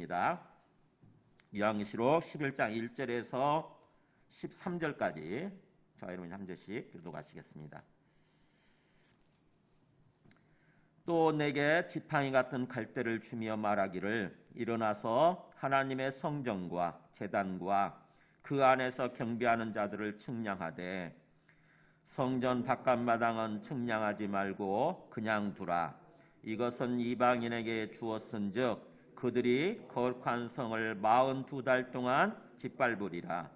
하겠습니다. 요한계시록 11장 1절에서 13절까지 저와 여러분이 한 절씩 교독하시겠습니다. 또 내게 지팡이 같은 갈대를 주며 말하기를 일어나서 하나님의 성전과 제단과 그 안에서 경배하는 자들을 측량하되 성전 바깥마당은 측량하지 말고 그냥 두라. 이것은 이방인에게 주었은즉 그들이 거룩한 성을 42달 동안 짓밟으리라.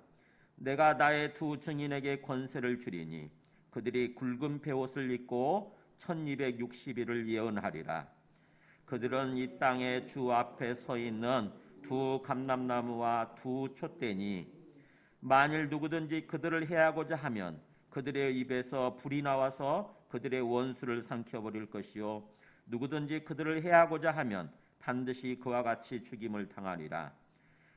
내가 나의 두 증인에게 권세를 주리니 그들이 굵은 베옷을 입고 1260일을 예언하리라. 그들은 이 땅의 주 앞에 서 있는 두 감람나무와 두 촛대니 만일 누구든지 그들을 해하고자 하면 그들의 입에서 불이 나와서 그들의 원수를 삼켜버릴 것이요 누구든지 그들을 해하고자 하면 반드시 그와 같이 죽임을 당하리라.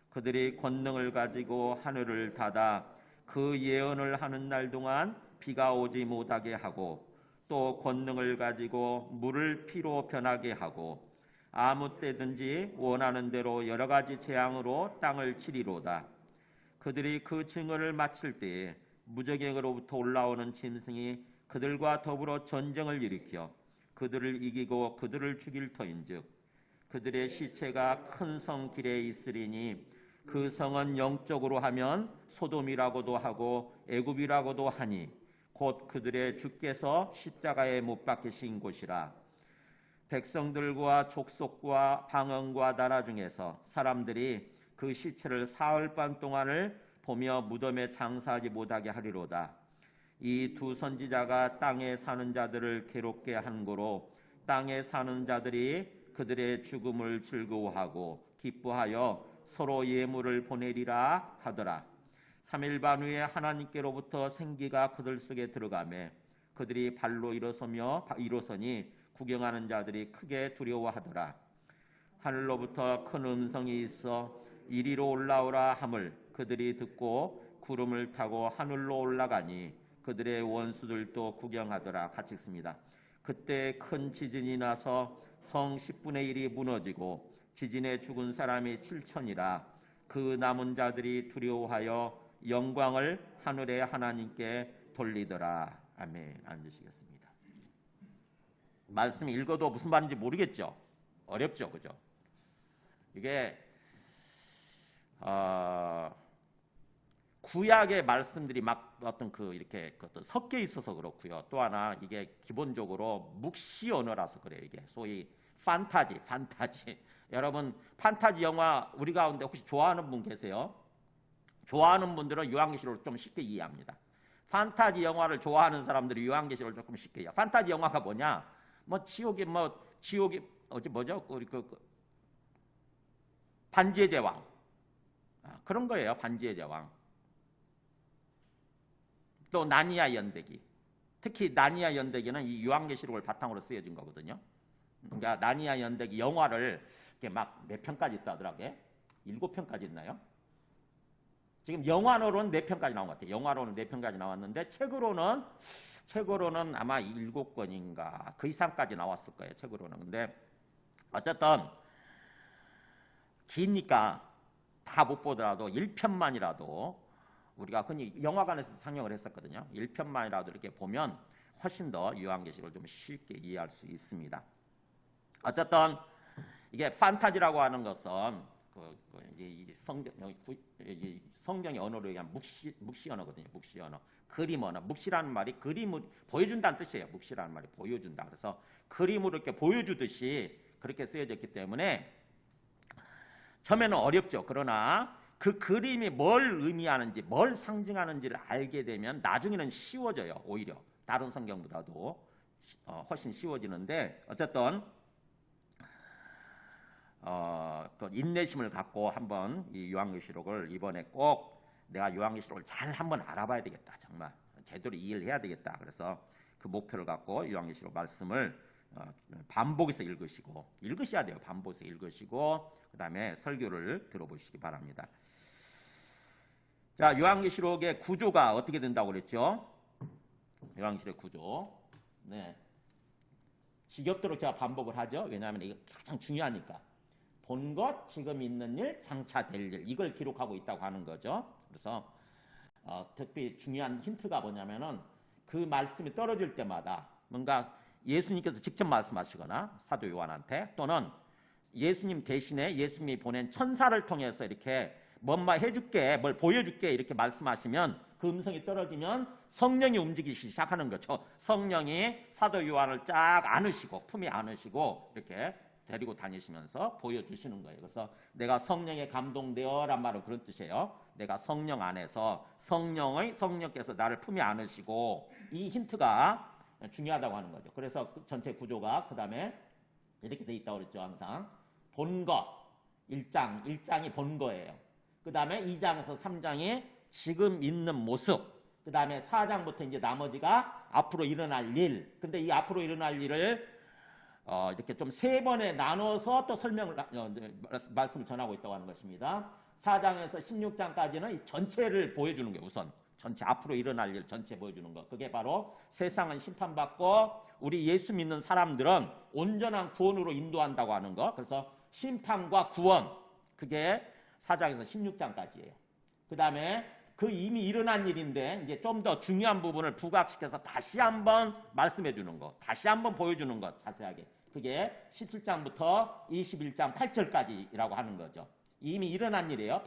그들이 권능을 가지고 하늘을 닫아 그 예언을 하는 날 동안 비가 오지 못하게 하고 또 권능을 가지고 물을 피로 변하게 하고 아무 때든지 원하는 대로 여러 가지 재앙으로 땅을 치리로다. 그들이 그 증언을 마칠 때에 무적행으로부터 올라오는 짐승이 그들과 더불어 전쟁을 일으켜 그들을 이기고 그들을 죽일 터인즉 그들의 시체가 큰 성 길에 있으리니 그 성은 영적으로 하면 소돔이라고도 하고 애굽이라고도 하니 곧 그들의 주께서 십자가에 못 박히신 곳이라. 백성들과 족속과 방언과 나라 중에서 사람들이 그 시체를 사흘반 동안을 보며 무덤에 장사하지 못하게 하리로다. 이 두 선지자가 땅에 사는 자들을 괴롭게 한 고로 땅에 사는 자들이 그들의 죽음을 즐거워하고 기뻐하여 서로 예물을 보내리라 하더라. 3일 반 후에 하나님께로부터 생기가 그들 속에 들어가매 그들이 발로 일어서니 구경하는 자들이 크게 두려워하더라. 하늘로부터 큰 음성이 있어 이리로 올라오라 함을 그들이 듣고 구름을 타고 하늘로 올라가니 그들의 원수들도 구경하더라. 같이 읽습니다. 그때 큰 지진이 나서 성 10분의 1이 무너지고 지진에 죽은 사람이 7천이라. 그 남은 자들이 두려워하여 영광을 하늘의 하나님께 돌리더라. 아멘. 앉으시겠습니다. 말씀 읽어도 무슨 말인지 모르겠죠? 어렵죠, 그죠? 이게 구약의 말씀들이 막 어떤 이렇게 섞여 있어서 그렇고요. 또 하나 이게 기본적으로 묵시 언어라서 그래요. 이게 소위 판타지. 여러분 판타지 영화 우리 가운데 혹시 좋아하는 분 계세요? 좋아하는 분들은 요한계시록을 좀 쉽게 이해합니다. 판타지 영화를 좋아하는 사람들이 요한계시록을 조금 쉽게 이해해요. 판타지 영화가 뭐냐? 지옥이 뭐죠? 우리 반지의 제왕 그런 거예요. 반지의 제왕. 또 나니아 연대기. 특히 나니아 연대기는 이 요한계시록을 바탕으로 쓰여진 거거든요. 그러니까 나니아 연대기 영화를 이렇게 막 몇 편까지 있다더라고요. 7편까지 있나요? 지금 영화로는 4편까지 나온 것 같아요. 영화로는 4편까지 나왔는데 책으로는 아마 7권인가 그 이상까지 나왔을 거예요. 책으로는. 근데 어쨌든 기니까 다 못 보더라도 1편만이라도 우리가 흔히 영화관에서 상영을 했었거든요. 1편만이라도 이렇게 보면 훨씬 더 요한계시록을 좀 쉽게 이해할 수 있습니다. 어쨌든 이게 판타지라고 하는 것은 성경의 언어로 얘기하면 묵시 언어거든요. 묵시 언어. 그림 언어. 묵시라는 말이 그림을 보여준다는 뜻이에요. 묵시라는 말이 보여준다. 그래서 그림으로 이렇게 보여주듯이 그렇게 쓰여졌기 때문에 처음에는 어렵죠. 그러나 그 그림이 뭘 의미하는지, 뭘 상징하는지를 알게 되면 나중에는 쉬워져요. 오히려 다른 성경보다도 훨씬 쉬워지는데 어쨌든 그 인내심을 갖고 한번 이 요한계시록을 이번에 꼭 내가 요한계시록을 잘 한번 알아봐야 되겠다. 정말 제대로 이해를 해야 되겠다. 그래서 그 목표를 갖고 요한계시록 말씀을 반복해서 읽으셔야 돼요. 반복해서 읽으시고 그 다음에 설교를 들어보시기 바랍니다. 자, 요한계시록의 구조가 어떻게 된다고 그랬죠? 요한계시록 구조. 네. 지겹도록 제가 반복을 하죠. 왜냐하면 이게 가장 중요하니까. 본 것, 지금 있는 일, 장차 될 일, 이걸 기록하고 있다고 하는 거죠. 그래서 특히 중요한 힌트가 뭐냐면은 그 말씀이 떨어질 때마다 뭔가 예수님께서 직접 말씀하시거나 사도 요한한테 또는 예수님 대신에 예수님이 보낸 천사를 통해서 이렇게 뭔가 해줄게, 뭘 보여줄게 이렇게 말씀하시면 그 음성이 떨어지면 성령이 움직이기 시작하는 거죠. 성령이 사도 요한을 쫙 안으시고 품에 안으시고 이렇게 데리고 다니시면서 보여주시는 거예요. 그래서 내가 성령에 감동되어란 말은 그런 뜻이에요. 내가 성령 안에서 성령께서 나를 품에 안으시고 이 힌트가 중요하다고 하는 거죠. 그래서 그 전체 구조가 그 다음에 이렇게 돼 있다고 그랬죠. 항상 본 것 1장이 본 거예요. 그 다음에 2장에서 3장이 지금 있는 모습, 그 다음에 4장부터 이제 나머지가 앞으로 일어날 일. 근데 이 앞으로 일어날 일을 이렇게 좀 세 번에 나눠서 또 말씀을 전하고 있다고 하는 것입니다. 4장에서 16장까지는 이 전체를 보여주는 거예요. 우선 전체 앞으로 일어날 일 전체 보여주는 거. 그게 바로 세상은 심판받고 우리 예수 믿는 사람들은 온전한 구원으로 인도한다고 하는 거. 그래서 심판과 구원, 그게 4장에서 16장까지예요. 그 다음에 그 이미 일어난 일인데 이제 좀 더 중요한 부분을 부각시켜서 다시 한번 말씀해 주는 거, 다시 한번 보여주는 것 자세하게. 그게 17장부터 21장 8절까지라고 하는 거죠. 이미 일어난 일이에요.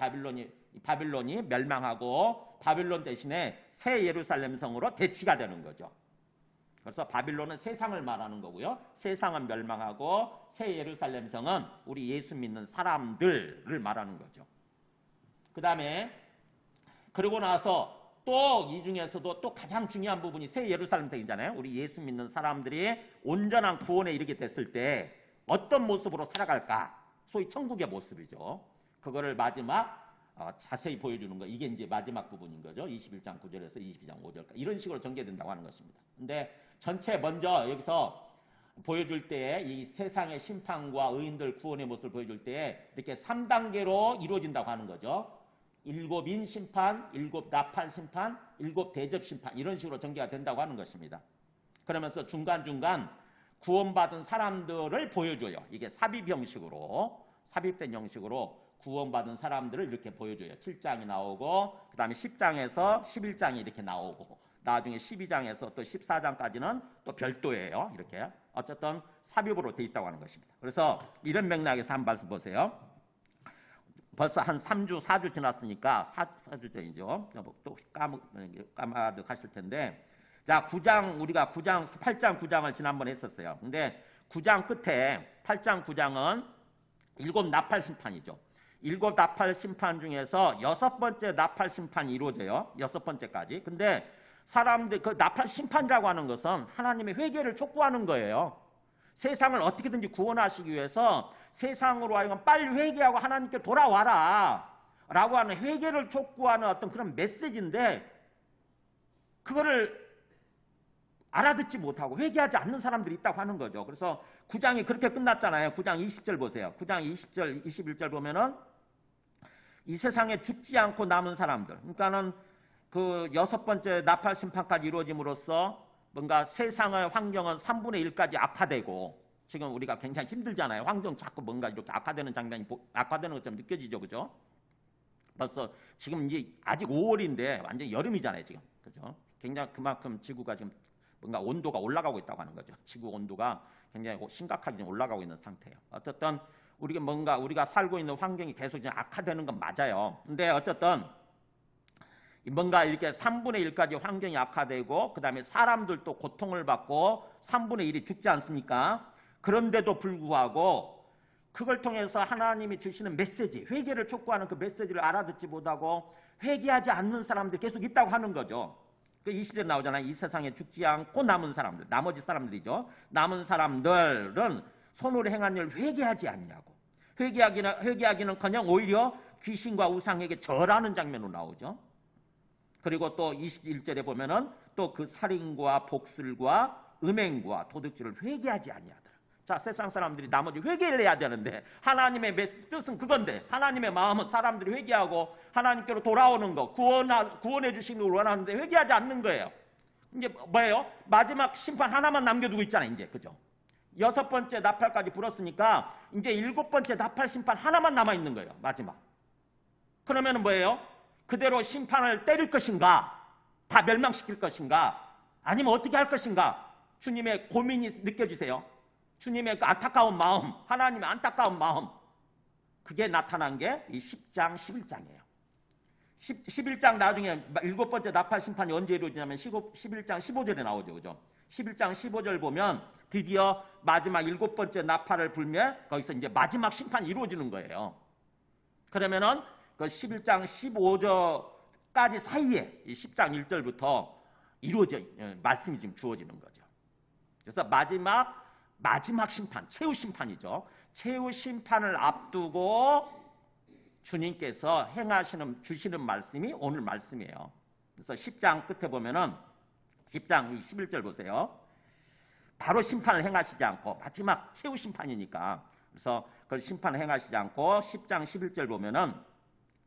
바빌론이 멸망하고 바빌론 대신에 새 예루살렘 성으로 대치가 되는 거죠. 그래서 바빌론은 세상을 말하는 거고요. 세상은 멸망하고 새 예루살렘 성은 우리 예수 믿는 사람들을 말하는 거죠. 그 다음에 그러고 나서 또 이 중에서도 또 가장 중요한 부분이 새 예루살렘 성이잖아요. 우리 예수 믿는 사람들이 온전한 구원에 이르게 됐을 때 어떤 모습으로 살아갈까? 소위 천국의 모습이죠. 그거를 마지막 자세히 보여주는 거. 이게 이제 마지막 부분인 거죠. 21장 9절에서 22장 5절까지 이런 식으로 전개된다고 하는 것입니다. 근데 전체 먼저 여기서 보여줄 때 이 세상의 심판과 의인들 구원의 모습을 보여줄 때 이렇게 3단계로 이루어진다고 하는 거죠. 7인 심판, 7 나팔 심판, 7 대접 심판 이런 식으로 전개가 된다고 하는 것입니다. 그러면서 중간중간 구원받은 사람들을 보여줘요. 이게 삽입된 형식으로 구원받은 사람들을 이렇게 보여줘요. 7장이 나오고 그 다음에 10장에서 11장이 이렇게 나오고 나중에 12장에서 또 14장까지는 또 별도예요. 이렇게 어쨌든 삽입으로 돼 있다고 하는 것입니다. 그래서 이런 맥락에서 한 말씀 보세요. 벌써 한 3주, 4주 지났으니까 4주 전이죠. 또 까마득하실 텐데 자, 9장 우리가 8장 9장을 지난번에 했었어요. 근데 9장 끝에 8장 9장은 7 나팔 심판이죠. 7 나팔 심판 중에서 6번째 나팔 심판이 이루어져요. 6번째까지. 근데 사람들 그 나팔 심판이라고 하는 것은 하나님의 회개를 촉구하는 거예요. 세상을 어떻게든지 구원하시기 위해서 세상으로 하여금 빨리 회개하고 하나님께 돌아와라 라고 하는 회개를 촉구하는 어떤 그런 메시지인데 그거를 알아듣지 못하고 회개하지 않는 사람들이 있다고 하는 거죠. 그래서 9장이 그렇게 끝났잖아요. 9장 20절 보세요. 9장 20절, 21절 보면은 이 세상에 죽지 않고 남은 사람들. 그러니까는 그 6번째 나팔 심판까지 이루어짐으로써 뭔가 세상의 환경은 3분의 1까지 악화되고 지금 우리가 굉장히 힘들잖아요. 환경 자꾸 뭔가 이렇게 악화되는 장면이 악화되는 것처럼 느껴지죠. 그죠? 벌써 지금 이제 아직 5월인데 완전 여름이잖아요. 지금. 그죠? 굉장히 그만큼 지구가 지금 뭔가 온도가 올라가고 있다고 하는 거죠. 지구 온도가 굉장히 심각하게 올라가고 있는 상태예요. 어쨌든 우리가 살고 있는 환경이 계속 지금 악화되는 건 맞아요. 근데 어쨌든 뭔가 이렇게 3분의 1까지 환경이 악화되고 그 다음에 사람들도 고통을 받고 3분의 1이 죽지 않습니까? 그런데도 불구하고 그걸 통해서 하나님이 주시는 메시지, 회개를 촉구하는 그 메시지를 알아듣지 못하고 회개하지 않는 사람들이 계속 있다고 하는 거죠. 그 20절 나오잖아요. 이 세상에 죽지 않고 남은 사람들, 나머지 사람들이죠. 남은 사람들은 손으로 행한 일을 회개하지 않냐고. 회개하기는커녕 오히려 귀신과 우상에게 절하는 장면으로 나오죠. 그리고 또 21절에 보면은 또 그 살인과 복술과 음행과 도둑질을 회개하지 아니하더라. 자, 세상 사람들이 나머지 회개를 해야 되는데 하나님의 뜻은 그건데 하나님의 마음은 사람들이 회개하고 하나님께로 돌아오는 거, 구원해 주시는 걸 원하는데 회개하지 않는 거예요. 이제 뭐예요? 마지막 심판 하나만 남겨두고 있잖아요. 이제 그죠? 6번째 나팔까지 불었으니까 이제 7번째 나팔 심판 하나만 남아있는 거예요. 마지막. 그러면 뭐예요? 그대로 심판을 때릴 것인가? 다 멸망시킬 것인가? 아니면 어떻게 할 것인가? 주님의 고민이 느껴지세요? 주님의 그 안타까운 마음, 하나님의 안타까운 마음. 그게 나타난 게 이 10장, 11장이에요. 11장 나중에 7번째 나팔 심판이 언제 이루어지냐면 11장 15절에 나오죠. 그죠? 11장 15절 보면 드디어 마지막 7번째 나팔을 불면 거기서 이제 마지막 심판이 이루어지는 거예요. 그러면은 그 11장 15절까지 사이에 이 10장 1절부터 말씀이 지금 주어지는 거죠. 그래서 마지막 심판, 최후 심판이죠. 최후 심판을 앞두고 주님께서 주시는 말씀이 오늘 말씀이에요. 그래서 10장 끝에 보면은 10장 11절 보세요. 바로 심판을 행하시지 않고 마지막 최후 심판이니까 그래서 그 심판을 행하시지 않고 10장 11절 보면은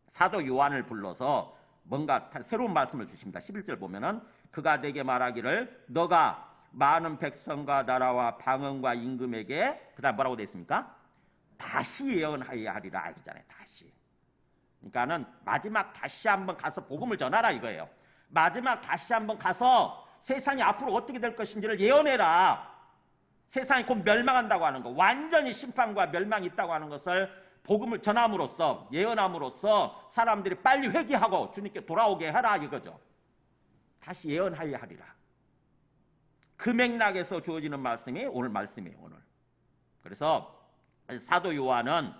사도 요한을 불러서 뭔가 새로운 말씀을 주십니다. 11절 보면은 그가 내게 말하기를 너가 많은 백성과 나라와 방언과 임금에게 그다음 뭐라고 되어 있습니까? 다시 예언하여야 하리라 이거잖아요. 다시. 그러니까는 마지막 다시 한번 가서 복음을 전하라 이거예요. 마지막 다시 한번 가서 세상이 앞으로 어떻게 될 것인지를 예언해라. 세상이 곧 멸망한다고 하는 거, 완전히 심판과 멸망이 있다고 하는 것을 복음을 전함으로써 예언함으로써 사람들이 빨리 회개하고 주님께 돌아오게 하라 이거죠. 다시 예언하여야 하리라. 그 맥락에서 주어지는 말씀이 오늘 말씀이에요. 오늘. 그래서 사도 요한은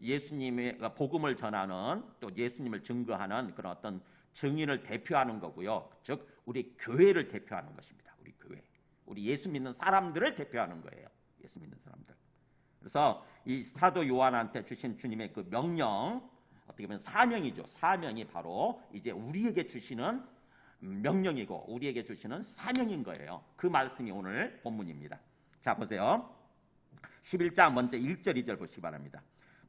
예수님의 복음을 전하는 또 예수님을 증거하는 그런 어떤 증인을 대표하는 거고요. 즉 우리 교회를 대표하는 것입니다. 우리 교회. 우리 예수 믿는 사람들을 대표하는 거예요. 예수 믿는 사람들. 그래서 이 사도 요한한테 주신 주님의 그 명령, 어떻게 보면 사명이죠. 사명이 바로 이제 우리에게 주시는 명령이고 우리에게 주시는 사명인 거예요. 그 말씀이 오늘 본문입니다. 자 보세요. 11장 먼저 1절 2절 보시기 바랍니다.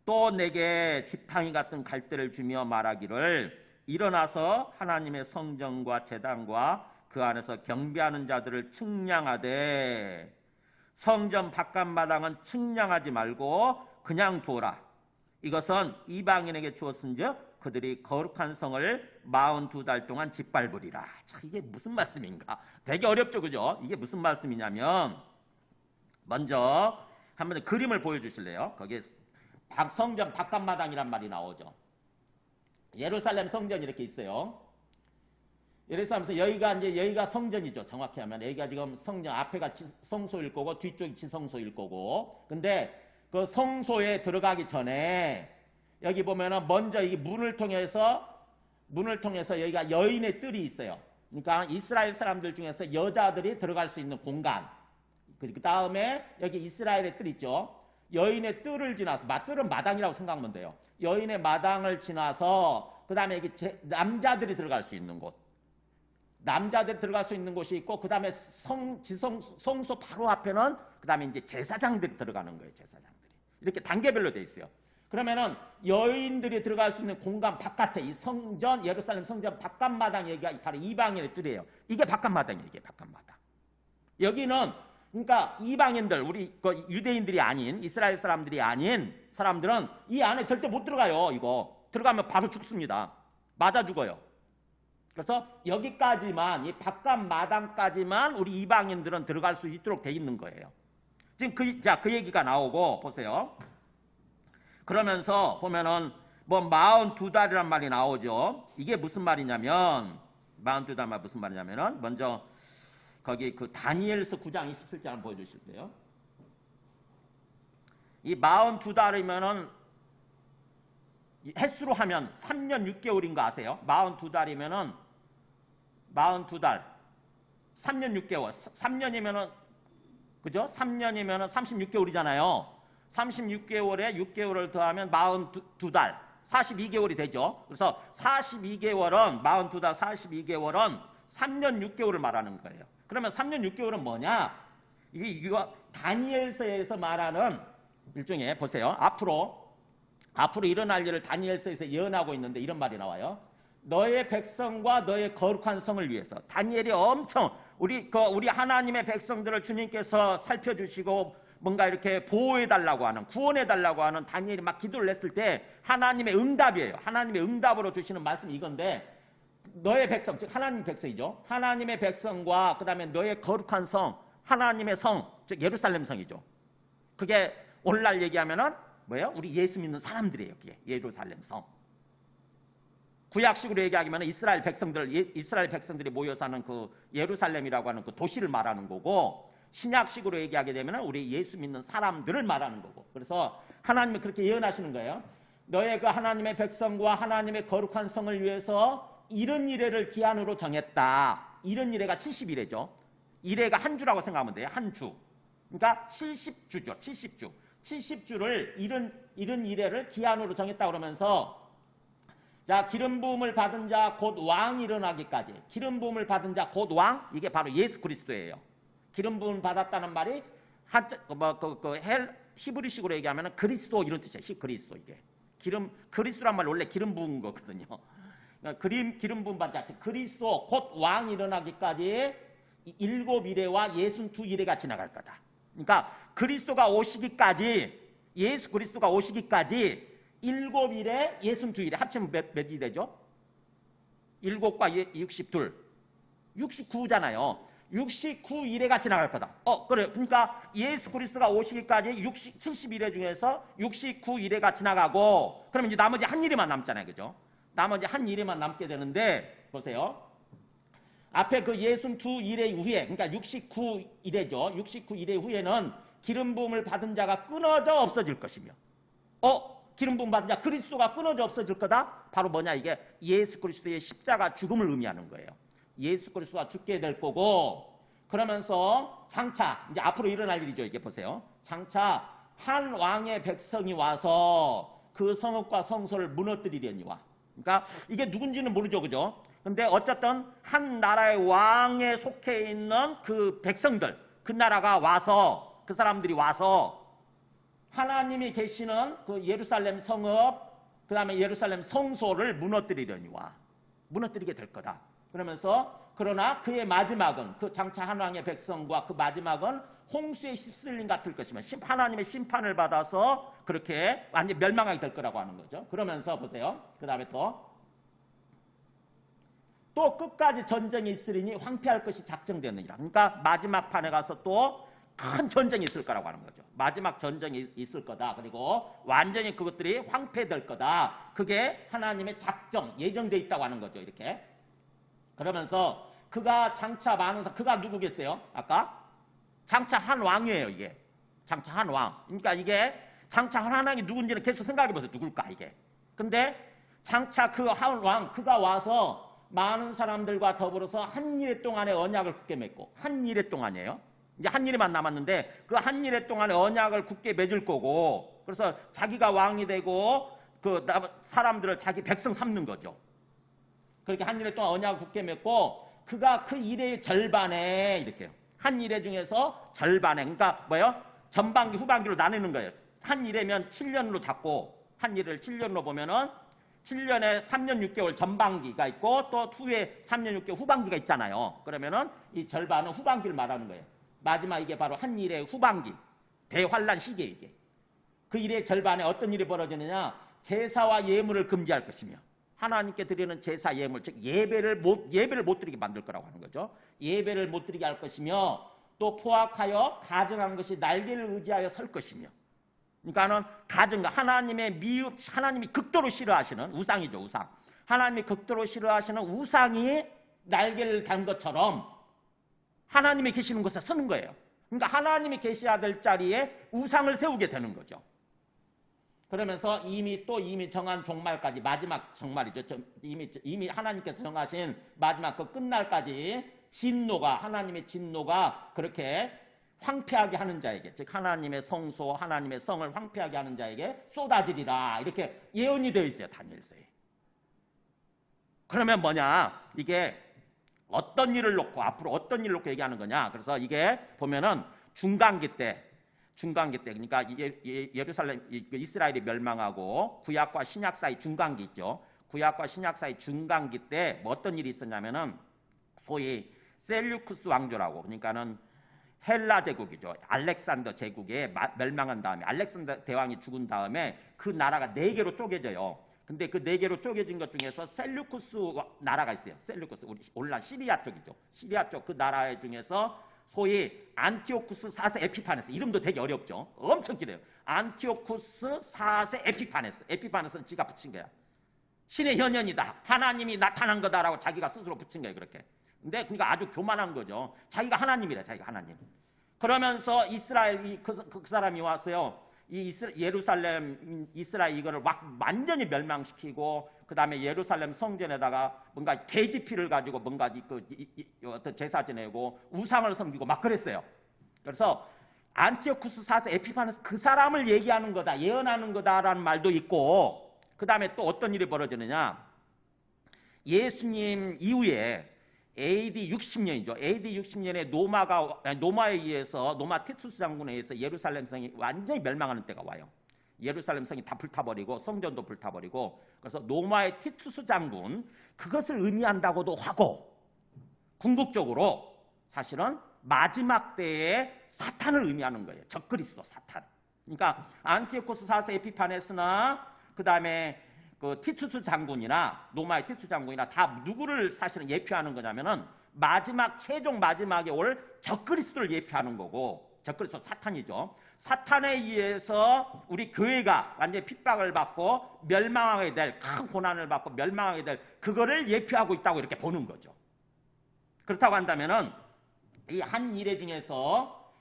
또 내게 지팡이 같은 갈대를 주며 말하기를 일어나서 하나님의 성전과 제단과 그 안에서 경배하는 자들을 측량하되 성전 바깥마당은 측량하지 말고 그냥 두어라. 이것은 이방인에게 주었은즉 그들이 거룩한 성을 42달 동안 짓밟으리라. 자, 이게 무슨 말씀인가? 되게 어렵죠, 그죠? 이게 무슨 말씀이냐면 먼저 한번 그림을 보여주실래요? 거기에 성전 바깥마당이란 말이 나오죠. 예루살렘 성전이 이렇게 있어요. 예루살렘에서 여기가 성전이죠. 정확히 하면 여기가 지금 성전 앞에가 성소일 거고 뒤쪽이 지성소일 거고. 근데 그 성소에 들어가기 전에 여기 보면은 먼저 이 문을 통해서 여기가 여인의 뜰이 있어요. 그러니까 이스라엘 사람들 중에서 여자들이 들어갈 수 있는 공간. 그 다음에 여기 이스라엘의 뜰 있죠. 여인의 뜰을 지나서 뜰은 마당이라고 생각하면 돼요. 여인의 마당을 지나서 그 다음에 여기 남자들이 들어갈 수 있는 곳. 남자들이 들어갈 수 있는 곳이 있고 그 다음에 성소 바로 앞에는 그 다음에 이제 제사장들이 들어가는 거예요. 제사장들이. 이렇게 단계별로 돼 있어요. 그러면은 여인들이 들어갈 수 있는 공간 바깥에 이 성전, 예루살렘 성전 바깥마당 여기가 바로 이방인의 뜰이에요. 이게 바깥마당이에요. 이게 바깥마당. 여기는 그러니까 이방인들, 우리 그 유대인들이 아닌 이스라엘 사람들이 아닌 사람들은 이 안에 절대 못 들어가요. 이거 들어가면 바로 죽습니다. 맞아 죽어요. 그래서 여기까지만 이 바깥 마당까지만 우리 이방인들은 들어갈 수 있도록 돼 있는 거예요. 지금 그 얘기가 나오고 보세요. 그러면서 보면은 뭐 42달이란 말이 나오죠. 이게 무슨 말이냐면 42달 말 무슨 말이냐면은 먼저 거기 그 다니엘서 9장 27절 한번 보여주실래요? 이 42달이면은 횟수로 하면 3년 6개월인 거 아세요? 42달이면은 42달 3년 6개월 3년이면은 그죠? 3년이면은 36개월이잖아요. 36개월에 6개월을 더하면 42달 42개월이 되죠. 그래서 42개월은 42달 42개월은 3년 6개월을 말하는 거예요. 그러면 3년 6개월은 뭐냐? 이게 다니엘서에서 말하는 일종의 보세요. 앞으로 일어날 일을 다니엘서에서 예언하고 있는데 이런 말이 나와요. 너의 백성과 너의 거룩한 성을 위해서. 다니엘이 엄청 우리 하나님의 백성들을 주님께서 살펴주시고 뭔가 이렇게 보호해달라고 하는, 구원해달라고 하는 다니엘이 막 기도를 했을 때 하나님의 응답이에요. 하나님의 응답으로 주시는 말씀이 이건데, 너의 백성, 즉 하나님 백성이죠. 하나님의 백성과 그 다음에 너의 거룩한 성, 하나님의 성, 즉 예루살렘 성이죠. 그게 오늘날 얘기하면은 뭐예요? 우리 예수 믿는 사람들이에요. 그게 예루살렘 성. 구약식으로 얘기하면 이스라엘 백성들이 모여 사는 그 예루살렘이라고 하는 그 도시를 말하는 거고, 신약식으로 얘기하게 되면 우리 예수 믿는 사람들을 말하는 거고. 그래서 하나님이 그렇게 예언하시는 거예요. 너의 그 하나님의 백성과 하나님의 거룩한 성을 위해서 이런 이래를 기한으로 정했다. 이런 이래가 70이래죠. 이래가 한 주라고 생각하면 돼요. 한 주. 그러니까 70주죠. 70주. 70주를 이런 이래를 기한으로 정했다 그러면서, 자, 기름 부음을 받은 자 곧 왕이 일어나기까지. 기름 부음을 받은 자 곧 왕, 이게 바로 예수 그리스도예요. 기름 부음 받았다는 말이 히브리식으로 얘기하면 그리스도 이런 뜻이에요. 그리스도. 이게 그리스도란 말 원래 기름 부은 거거든요. 그러니까 기름 부음 받은 자 그리스도 곧 왕 일어나기까지 7이래와 62이래가 지나갈 거다. 그러니까 그리스도가 오시기까지, 예수 그리스도가 오시기까지 7일에 62일에 합치면 몇 일이 되죠? 7과 62, 69잖아요. 69일에가 지나갈 거다. 그래요. 그러니까 예수 그리스도가 오시기까지 70일에 중에서 69일에가 지나가고, 그러면 이제 나머지 한 일에만 남잖아요. 그죠? 나머지 한 일에만 남게 되는데, 보세요. 앞에 그 62일의 후에, 그러니까 69일에죠. 69일의 후에는 기름 부음을 받은 자가 끊어져 없어질 것이며, 기름 부음 받은 자 그리스도가 끊어져 없어질 거다. 바로 뭐냐, 이게 예수 그리스도의 십자가 죽음을 의미하는 거예요. 예수 그리스도가 죽게 될 거고, 그러면서 장차 이제 앞으로 일어날 일이죠. 이게 보세요. 장차 한 왕의 백성이 와서 그 성읍과 성소를 무너뜨리려니와. 그러니까 이게 누군지는 모르죠, 그죠? 근데 어쨌든 한 나라의 왕에 속해 있는 그 백성들, 그 나라가 와서, 그 사람들이 와서 하나님이 계시는 그 예루살렘 성읍, 그 다음에 예루살렘 성소를 무너뜨리려니와. 무너뜨리게 될 거다. 그러면서 그러나 그의 마지막은, 그 장차 한 왕의 백성과 그 마지막은 홍수에 휩쓸림 같을 것이며, 하나님의 심판을 받아서 그렇게 완전히 멸망하게 될 거라고 하는 거죠. 그러면서 보세요. 그 다음에 또 끝까지 전쟁이 있으리니 황폐할 것이 작정되느니라. 그러니까 마지막 판에 가서 또 큰 전쟁이 있을 거라고 하는 거죠. 마지막 전쟁이 있을 거다. 그리고 완전히 그것들이 황폐될 거다. 그게 하나님의 작정, 예정되어 있다고 하는 거죠. 이렇게. 그러면서 그가 장차 많은 사람, 그가 누구겠어요? 아까? 장차 한 왕이에요. 이게. 장차 한 왕. 그러니까 이게 장차 한 왕이 누군지는 계속 생각해 보세요. 누굴까 이게. 근데 장차 그 한 왕, 그가 와서 많은 사람들과 더불어서 한 일해 동안의 언약을 굳게 맺고, 한 일해 동안이에요. 이제 한 일에만 남았는데 그 한 일해 동안의 언약을 굳게 맺을 거고, 그래서 자기가 왕이 되고 그 사람들을 자기 백성 삼는 거죠. 그렇게 한 일해 동안 언약을 굳게 맺고, 그가 그 일의 절반에, 이렇게요. 한 일회 중에서 절반에, 그러니까 뭐예요? 전반기, 후반기로 나누는 거예요. 한 일회면 7년으로 잡고, 한 일을 7년으로 보면은 7년에 3년 6개월 전반기가 있고, 또 후에 3년 6개월 후반기가 있잖아요. 그러면은 이 절반은 후반기를 말하는 거예요. 마지막 이게 바로 한 일의 후반기, 대환란 시기에 이게. 그 일의 절반에 어떤 일이 벌어지느냐? 제사와 예물을 금지할 것이며, 하나님께 드리는 제사 예물, 즉 예배를 못 드리게 만들 거라고 하는 거죠. 예배를 못 드리게 할 것이며, 또 포악하여 가증한 것이 날개를 의지하여 설 것이며. 그러니까는 가증, 하나님이 극도로 싫어하시는 우상이죠, 우상. 하나님이 극도로 싫어하시는 우상이 날개를 단 것처럼 하나님이 계시는 곳에 서는 거예요. 그러니까 하나님이 계셔야 될 자리에 우상을 세우게 되는 거죠. 그러면서 이미 정한 종말까지, 마지막 종말이죠. 이미 하나님께서 정하신 마지막 그 끝날까지 진노가, 하나님의 진노가 그렇게 황폐하게 하는 자에게, 즉 하나님의 성소, 하나님의 성을 황폐하게 하는 자에게 쏟아지리라. 이렇게 예언이 되어 있어요, 다니엘서에. 그러면 뭐냐? 이게 어떤 일을 놓고, 앞으로 어떤 일을 놓고 얘기하는 거냐? 그래서 이게 보면은 중간기 때, 그러니까 예루살렘, 이스라엘이 멸망하고 구약과 신약 사이 중간기 있죠. 구약과 신약 사이 중간기 때 뭐 어떤 일이 있었냐면은 소위 셀류쿠스 왕조라고, 그러니까는 헬라 제국이죠. 알렉산더 제국에 멸망한 다음에 알렉산더 대왕이 죽은 다음에 그 나라가 4개로 쪼개져요. 근데 그 4개로 쪼개진 것 중에서 셀루쿠스 나라가 있어요. 셀루쿠스, 우리 오늘날 시리아 쪽이죠. 시리아 쪽 그 나라 중에서 소위 안티오쿠스 4세 에피파네스, 이름도 되게 어렵죠. 엄청 길어요. 안티오쿠스 4세 에피파네스. 에피파네스는 지가 붙인 거야. 신의 현현이다, 하나님이 나타난 거다라고 자기가 스스로 붙인 거예요. 그렇게. 근데 그러니까 아주 교만한 거죠. 자기가 하나님이래, 자기가 하나님. 그러면서 이스라엘 그 사람이 왔어요. 예루살렘 이스라엘 이거를 완전히 멸망시키고, 그 다음에 예루살렘 성전에다가 뭔가 돼지피를 가지고 뭔가 어떤 제사 지내고 우상을 섬기고 막 그랬어요. 그래서 안티오쿠스 4세 에피파네스 그 사람을 얘기하는 거다, 예언하는 거다라는 말도 있고, 그 다음에 또 어떤 일이 벌어지느냐, 예수님 이후에 AD 60년이죠. AD 60년에 노마에 의해서, 노마 티투스 장군에 의해서 예루살렘 성이 완전히 멸망하는 때가 와요. 예루살렘 성이 다 불타버리고 성전도 불타버리고. 그래서 노마의 티투스 장군, 그것을 의미한다고도 하고, 궁극적으로 사실은 마지막 때에 사탄을 의미하는 거예요. 적그리스도 사탄. 그러니까 안티오쿠스 4세 에피파네스나 그 다음에 그 티투스 장군이나 노마의 티투스 장군이나 다 누구를 사실은 예표하는 거냐면은 최종 마지막에 올 적그리스도를 예표하는 거고, 적그리스도 사탄이죠. 사탄에 의해서 우리 교회가 완전히 핍박을 받고 멸망하게 될, 큰 고난을 받고 멸망하게 될, 그거를 예표하고 있다고 이렇게 보는 거죠. 그렇다고 한다면은 이 한 일회 중에서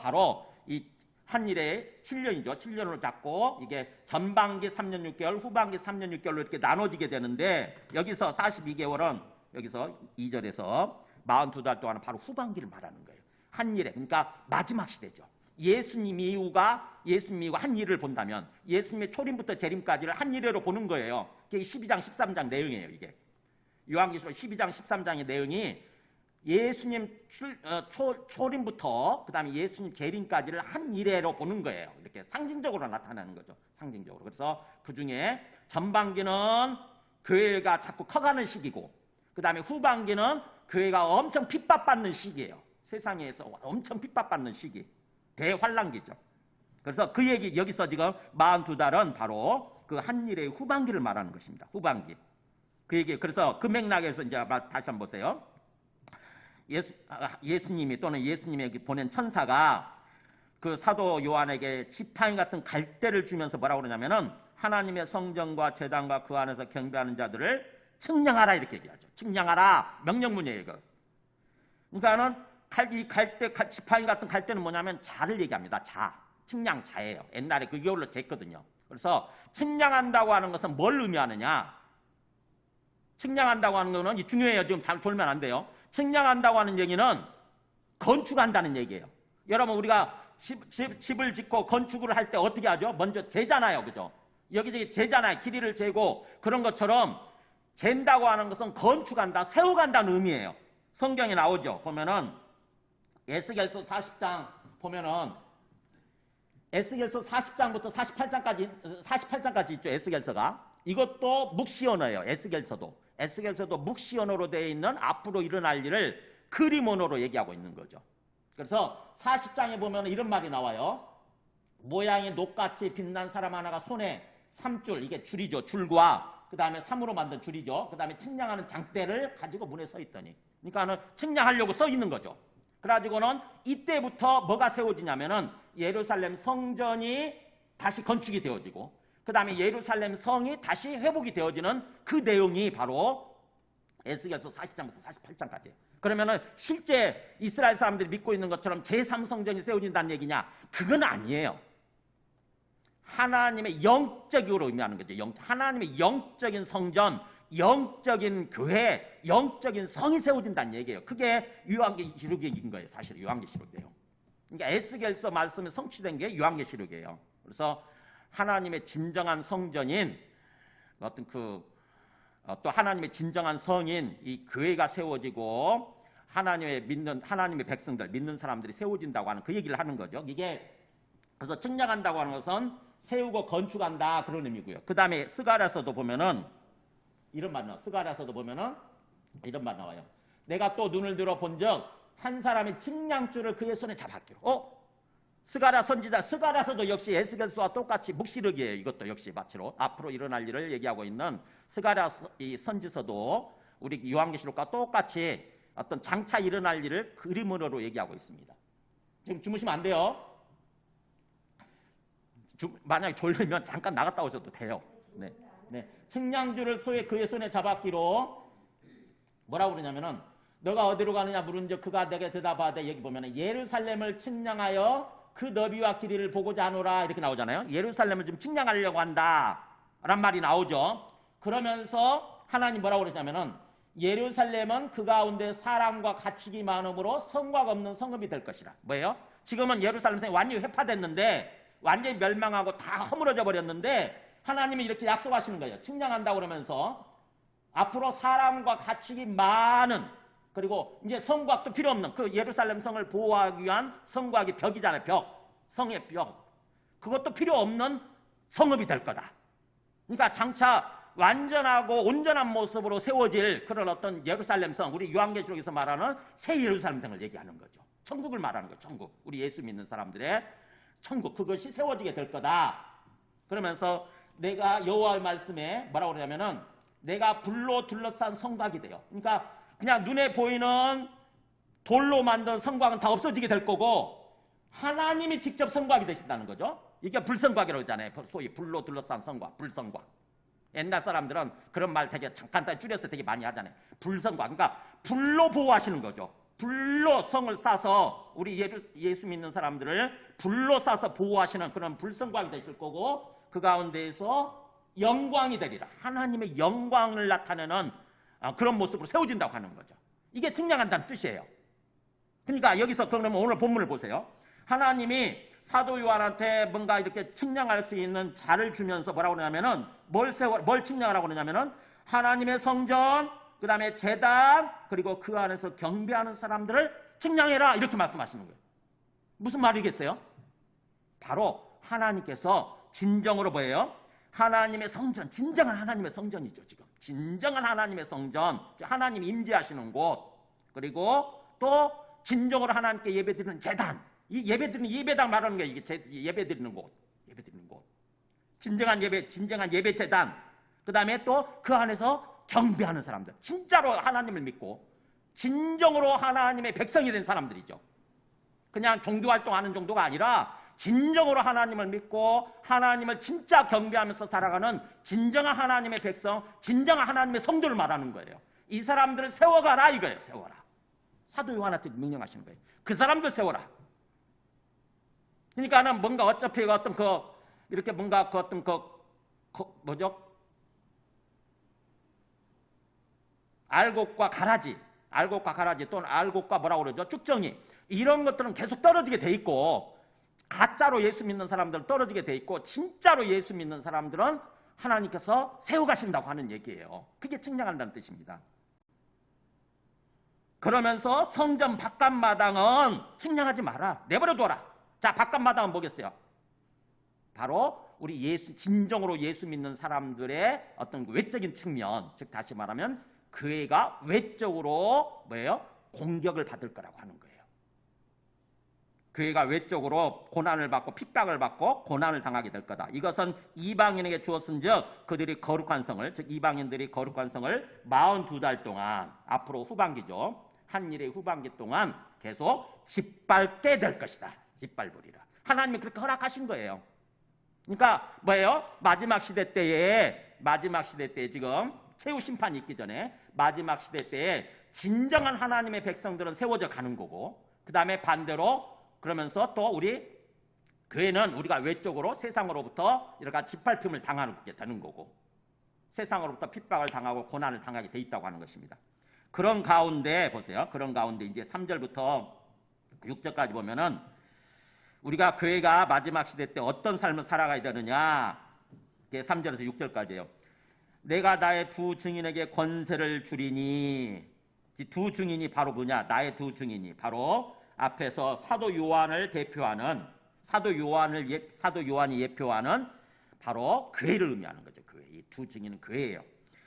바로 이 한 일에 7년이죠. 7년으로 잡고 이게 전반기 3년 6개월, 후반기 3년 6개월로 이렇게 나눠지게 되는데, 여기서 42개월은 여기서 2절에서 42달 동안 바로 후반기를 말하는 거예요. 한 일에, 그러니까 마지막 시대죠. 예수님 이후가 한 일을 본다면 예수님의 초림부터 재림까지를 한 일회로 보는 거예요. 그게 12장 13장 내용이에요. 이게 요한계시록 12장 13장의 내용이 예수님 초림부터 그 다음에 예수님 재림까지를 한 일회로 보는 거예요. 이렇게 상징적으로 나타나는 거죠. 상징적으로. 그래서 그 중에 전반기는 교회가 자꾸 커가는 시기고, 그 다음에 후반기는 교회가 엄청 핍박받는 시기예요. 세상에서 엄청 핍박받는 시기, 대환란기죠. 그래서 그 얘기, 여기서 지금 42달은 바로 그 한 일의 후반기를 말하는 것입니다. 후반기. 그 얘기. 그래서 그 맥락에서 이제 다시 한번 보세요. 예수님이 또는 예수님에게 보낸 천사가 그 사도 요한에게 지팡이 같은 갈대를 주면서 뭐라고 그러냐면은 하나님의 성전과 제단과 그 안에서 경배하는 자들을 측량하라, 이렇게 얘기하죠. 측량하라, 명령문이에요, 이거. 그러니까는 이 지팡이 같은 갈대는 뭐냐면 자를 얘기합니다. 측량자예요. 옛날에 그걸로 쟀거든요. 그래서 측량한다고 하는 것은 뭘 의미하느냐? 측량한다고 하는 거는 중요해요. 지금 잘 졸면 안 돼요. 측량한다고 하는 얘기는 건축한다는 얘기예요. 여러분, 우리가 집을 짓고 건축을 할 때 어떻게 하죠? 먼저 재잖아요. 그죠? 여기저기 재잖아요. 길이를 재고. 그런 것처럼 잰다고 하는 것은 건축한다, 세워간다는 의미예요. 성경에 나오죠. 보면은 에스겔서 40장 보면은 에스겔서 40장부터 48장까지 있죠. 에스겔서가. 이것도 묵시언어예요. 에스겔서도 묵시언어로 되어 있는 앞으로 일어날 일을 그림 언어로 얘기하고 있는 거죠. 그래서 40장에 보면 이런 말이 나와요. 모양이 녹같이 빛난 사람 하나가 손에 3줄, 이게 줄이죠. 줄과 그 다음에 3으로 만든 줄이죠. 그 다음에 측량하는 장대를 가지고 문에 서 있더니, 그러니까 측량하려고 서 있는 거죠. 그래가지고는 이때부터 뭐가 세워지냐면은 예루살렘 성전이 다시 건축이 되어지고, 그 다음에 예루살렘 성이 다시 회복이 되어지는 그 내용이 바로 에스겔서 40장부터 48장까지예요. 그러면은 실제 이스라엘 사람들이 믿고 있는 것처럼 제3성전이 세워진다는 얘기냐? 그건 아니에요. 하나님의 영적으로 의미하는 거죠. 하나님의 영적인 성전, 영적인 교회, 영적인 성이 세워진다는 얘기예요. 그게 요한계시록인 거예요. 사실 요한계시록이에요. 그러니까 에스겔서 말씀이 성취된 게 요한계시록이에요. 그래서 하나님의 진정한 성전인 또 하나님의 진정한 성인 이 교회가 세워지고 하나님의 백성들, 믿는 사람들이 세워진다고 하는 그 얘기를 하는 거죠. 이게 그래서 측량한다고 하는 것은 세우고 건축한다, 그런 의미고요. 그 다음에 스가랴서도 보면은 이런 말 나와요. 스가랴서도 보면은 이런 말 나와요. 내가 또 눈을 들어 본즉 한 사람이 측량줄을 그의 손에 잡았기로. 스가랴 선지자, 스가랴서도 역시 에스겔서와 똑같이 묵시록이에요. 이것도 역시 마치로 앞으로 일어날 일을 얘기하고 있는 스가랴 이 선지서도 우리 요한계시록과 똑같이 어떤 장차 일어날 일을 그림으로 얘기하고 있습니다. 지금 주무시면 안 돼요. 만약에 졸리면 잠깐 나갔다 오셔도 돼요. 네. 측량줄을 그의 손에 잡았기로 뭐라고 그러냐면은 너가 어디로 가느냐 물은즉 그가 내게 대답하되, 여기 보면은 예루살렘을 측량하여 그 너비와 길이를 보고자 하노라 이렇게 나오잖아요. 예루살렘을 좀 측량하려고 한다 란 말이 나오죠. 그러면서 하나님 뭐라고 그러냐면은 예루살렘은 그 가운데 사람과 가축이 많으므로 성곽 없는 성읍이 될 것이라. 뭐예요? 지금은 예루살렘 성이 완전히 회파됐는데 완전히 멸망하고 다 허물어져 버렸는데 하나님이 이렇게 약속하시는 거예요. 측량한다고 그러면서 앞으로 사람과 가축이 많은, 그리고 이제 성곽도 필요 없는, 그 예루살렘 성을 보호하기 위한 성곽이 벽이잖아요. 벽, 성의 벽. 그것도 필요 없는 성읍이 될 거다. 그러니까 장차 완전하고 온전한 모습으로 세워질 그런 어떤 예루살렘 성, 우리 요한계시록에서 말하는 새 예루살렘 성을 얘기하는 거죠. 천국을 말하는 거죠. 천국. 우리 예수 믿는 사람들의 천국. 그것이 세워지게 될 거다. 그러면서 내가 여호와의 말씀에 뭐라고 그러냐면은 내가 불로 둘러싼 성곽이 돼요. 그러니까 그냥 눈에 보이는 돌로 만든 성곽은 다 없어지게 될 거고 하나님이 직접 성곽이 되신다는 거죠. 이게 불성곽이라고 하잖아요. 소위 불로 둘러싼 성곽, 불성곽. 옛날 사람들은 그런 말 되게 간단히 줄여서 되게 많이 하잖아요. 불성곽. 그러니까 불로 보호하시는 거죠. 불로 성을 싸서 우리 예수 믿는 사람들을 불로 싸서 보호하시는 그런 불성곽이 되실 거고 그 가운데에서 영광이 되리라. 하나님의 영광을 나타내는 그런 모습으로 세워진다고 하는 거죠. 이게 측량한다는 뜻이에요. 그러니까 여기서 그러면 오늘 본문을 보세요. 하나님이 사도 요한한테 뭔가 이렇게 측량할 수 있는 자를 주면서 뭐라고 그러냐면은 뭘 측량하라고 그러냐면은 하나님의 성전, 그 다음에 제단, 그리고 그 안에서 경배하는 사람들을 측량해라 이렇게 말씀하시는 거예요. 무슨 말이겠어요? 바로 하나님께서 진정으로 뭐예요? 하나님의 성전, 진정한 하나님의 성전이죠. 지금 진정한 하나님의 성전, 하나님 임재하시는 곳, 그리고 또 진정으로 하나님께 예배드리는 제단, 이 예배드리는 예배당 말하는 게 이게 예배드리는 곳, 예배드리는 곳, 진정한 예배 제단, 그 다음에 또 그 안에서 경배하는 사람들, 진짜로 하나님을 믿고 진정으로 하나님의 백성이 된 사람들이죠. 그냥 종교 활동하는 정도가 아니라 진정으로 하나님을 믿고 하나님을 진짜 경배하면서 살아가는 진정한 하나님의 백성, 진정한 하나님의 성도를 말하는 거예요. 이 사람들을 세워가라 이거예요. 세워라. 사도 요한한테 명령하시는 거예요. 그 사람들 세워라. 그러니까는 뭔가 어차피 어떤 이렇게 뭔가 뭐죠? 알곡과 가라지 또는 알곡과 뭐라고 그러죠? 쭉정이, 이런 것들은 계속 떨어지게 돼 있고 가짜로 예수 믿는 사람들은 떨어지게 돼 있고 진짜로 예수 믿는 사람들은 하나님께서 세워가신다고 하는 얘기예요. 그게 측량한다는 뜻입니다. 그러면서 성전 바깥마당은 측량하지 마라. 내버려둬라. 자, 바깥마당은 뭐겠어요? 바로 우리 진정으로 예수 믿는 사람들의 어떤 외적인 측면, 즉 다시 말하면 그애가 외적으로 뭐예요? 공격을 받을 거라고 하는 거예요. 그애가 외적으로 고난을 받고 핍박을 받고 고난을 당하게 될 거다. 이것은 이방인에게 주었은즉 그들이 거룩한 성을, 즉 이방인들이 거룩한 성을 42달 동안, 앞으로 후반기죠. 한일의 후반기 동안 계속 짓밟게 될 것이다. 짓밟으리라. 하나님이 그렇게 허락하신 거예요. 그러니까 뭐예요? 마지막 시대 때에 지금 최후 심판이 있기 전에 마지막 시대 때에 진정한 하나님의 백성들은 세워져 가는 거고, 그 다음에 반대로 그러면서 또 우리 교회는 우리가 외적으로 세상으로부터 여러 가지 짓밟힘을 당하게 되는 거고, 세상으로부터 핍박을 당하고 고난을 당하게 돼 있다고 하는 것입니다. 그런 가운데 보세요. 그런 가운데 이제 3절부터 6절까지 보면은 우리가 교회가 마지막 시대 때 어떤 삶을 살아가야 되느냐, 3절에서 6절까지예요. 내가 나의 두 증인에게 권세를 주리니, 두 증인이 바로 뭐냐? 나의 두 증인이 바로 앞에서 사도 요한이 예표하는 바로 교회를 의미하는 거죠. 교회. 이 두 증인은 교회예요.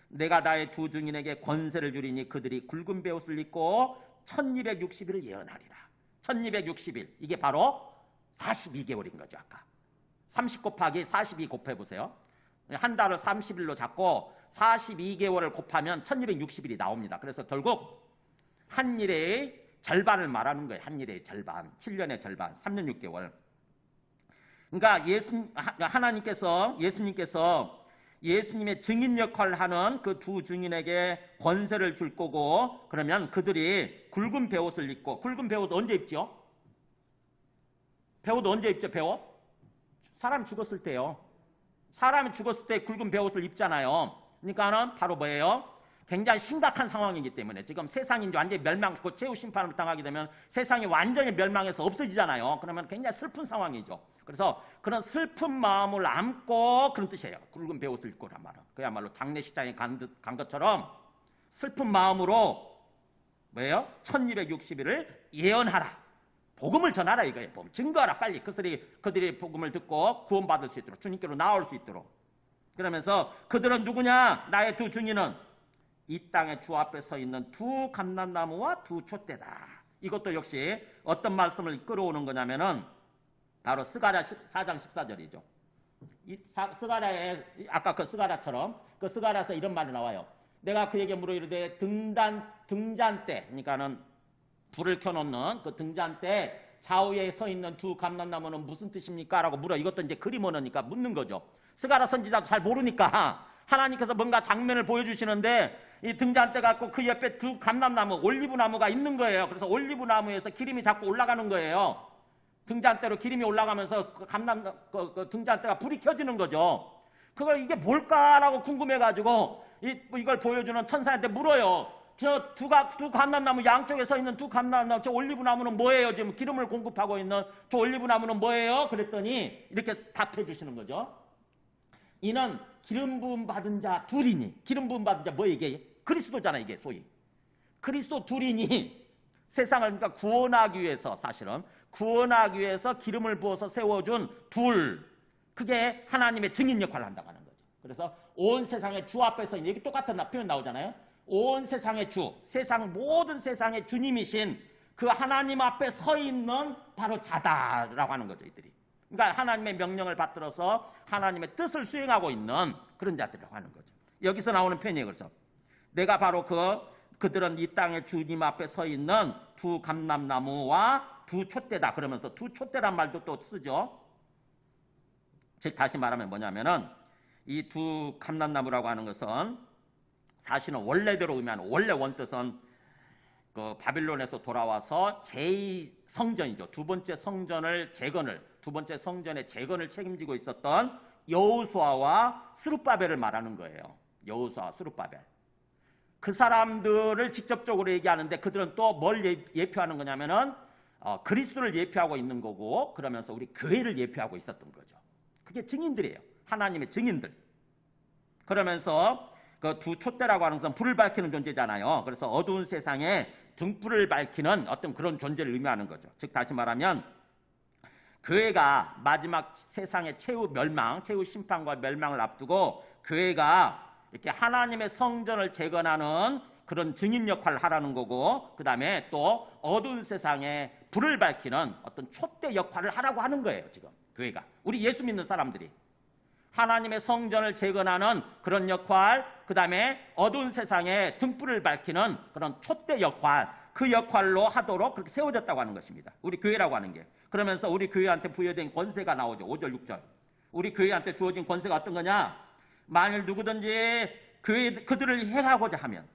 내가 나의 두 증인에게 권세를 주리니 그들이 굵은 베옷을 입고 1260일을 예언하리라. 1260일, 이게 바로 42개월인 거죠. 아까 30 곱하기 42 곱해보세요. 한 달을 30일로 잡고 42개월을 곱하면 1260일이 나옵니다. 그래서 결국 한 일의 절반을 말하는 거예요. 한 일의 절반, 7년의 절반, 3년 6개월. 그러니까 예수님의 증인 역할을 하는 그 두 증인에게 권세를 줄 거고, 그러면 그들이 굵은 베옷을 입고, 굵은 베옷 언제 입죠? 베옷 언제 입죠? 베옷? 사람 죽었을 때요. 사람이 죽었을 때 굵은 베옷을 입잖아요. 그러니까는 바로 뭐예요? 굉장히 심각한 상황이기 때문에 지금 세상이 완전히 멸망, 곧 최후 심판을 당하게 되면 세상이 완전히 멸망해서 없어지잖아요. 그러면 굉장히 슬픈 상황이죠. 그래서 그런 슬픈 마음을 안고 그런 뜻이에요. 굵은 베옷을 입고란 말은. 그야말로 장례식장에 간 것처럼 슬픈 마음으로 뭐예요? 1260일을 예언하라. 복음을 전하라 이거예요. 증거하라 빨리. 그들이 복음을 듣고 구원받을 수 있도록, 주님께로 나올 수 있도록. 그러면서 그들은 누구냐? 나의 두 증인은 이 땅의 주 앞에 서 있는 두 감람나무와 두 촛대다. 이것도 역시 어떤 말씀을 끌어오는 거냐면은 바로 스가랴 4장 14절이죠. 이 스가랴에 아까 그 스가랴처럼 그 스가랴에서 이런 말이 나와요. 내가 그에게 물어 이르되 등잔대, 그러니까는 불을 켜놓는 그 등잔대 좌우에 서 있는 두 감람나무는 무슨 뜻입니까? 라고 물어. 이것도 이제 그림 언어니까 묻는 거죠. 스가랴 선지자도 잘 모르니까 하나님께서 뭔가 장면을 보여주시는데 이 등잔대 갖고 그 옆에 두 감람나무, 올리브나무가 있는 거예요. 그래서 올리브나무에서 기름이 자꾸 올라가는 거예요. 등잔대로 기름이 올라가면서 그 등잔대가 불이 켜지는 거죠. 그걸 이게 뭘까라고 궁금해가지고 이걸 보여주는 천사한테 물어요. 저 두 감람나무 양쪽에 서 있는 두 감람나무, 저 올리브나무는 뭐예요? 지금 기름을 공급하고 있는 저 올리브나무는 뭐예요? 그랬더니 이렇게 답해 주시는 거죠. 이는 기름 부음 받은 자 둘이니, 기름 부음 받은 자 뭐 이게? 그리스도잖아. 이게 소위 그리스도 둘이니 세상을 그러니까 구원하기 위해서, 사실은 구원하기 위해서 기름을 부어서 세워준 둘, 그게 하나님의 증인 역할을 한다고 하는 거죠. 그래서 온 세상의 주 앞에서 이게 똑같은 표현 나오잖아요. 온 세상의 주, 모든 세상의 주님이신 그 하나님 앞에 서 있는 바로 자다라고 하는 거죠. 이들이 그러니까 하나님의 명령을 받들어서 하나님의 뜻을 수행하고 있는 그런 자들이라고 하는 거죠. 여기서 나오는 표현이에요. 그래서 내가 바로 그들은 이 땅의 주님 앞에 서 있는 두 감람나무와 두 촛대다. 그러면서 두 촛대란 말도 또 쓰죠. 즉 다시 말하면 뭐냐면은 이 두 감람나무라고 하는 것은 사실은 원래대로 의미하는 원래 원뜻은 그 바빌론에서 돌아와서 제2성전이죠. 두 번째 성전의 재건을 책임지고 있었던 여호수아와 스룹바벨을 말하는 거예요. 여호수아, 스룹바벨. 그 사람들을 직접적으로 얘기하는데 그들은 또 뭘 예표하는 거냐면은 그리스도를 예표하고 있는 거고, 그러면서 우리 교회를 예표하고 있었던 거죠. 그게 증인들이에요. 하나님의 증인들. 그러면서 그 두 촛대라고 하는 것은 불을 밝히는 존재잖아요. 그래서 어두운 세상에 등불을 밝히는 어떤 그런 존재를 의미하는 거죠. 즉 다시 말하면 교회가 마지막 세상의 최후 심판과 멸망을 앞두고 교회가 이렇게 하나님의 성전을 재건하는 그런 증인 역할을 하라는 거고, 그 다음에 또 어두운 세상에 불을 밝히는 어떤 촛대 역할을 하라고 하는 거예요. 지금 교회가, 우리 예수 믿는 사람들이 하나님의 성전을 재건하는 그런 역할, 그 다음에 어두운 세상에 등불을 밝히는 그런 촛대 역할, 그 역할로 하도록 그렇게 세워졌다고 하는 것입니다. 우리 교회라고 하는 게. 그러면서 우리 교회한테 부여된 권세가 나오죠. 5절 6절. 우리 교회한테 주어진 권세가 어떤 거냐? 만일 누구든지 그들을 해하고자 하면,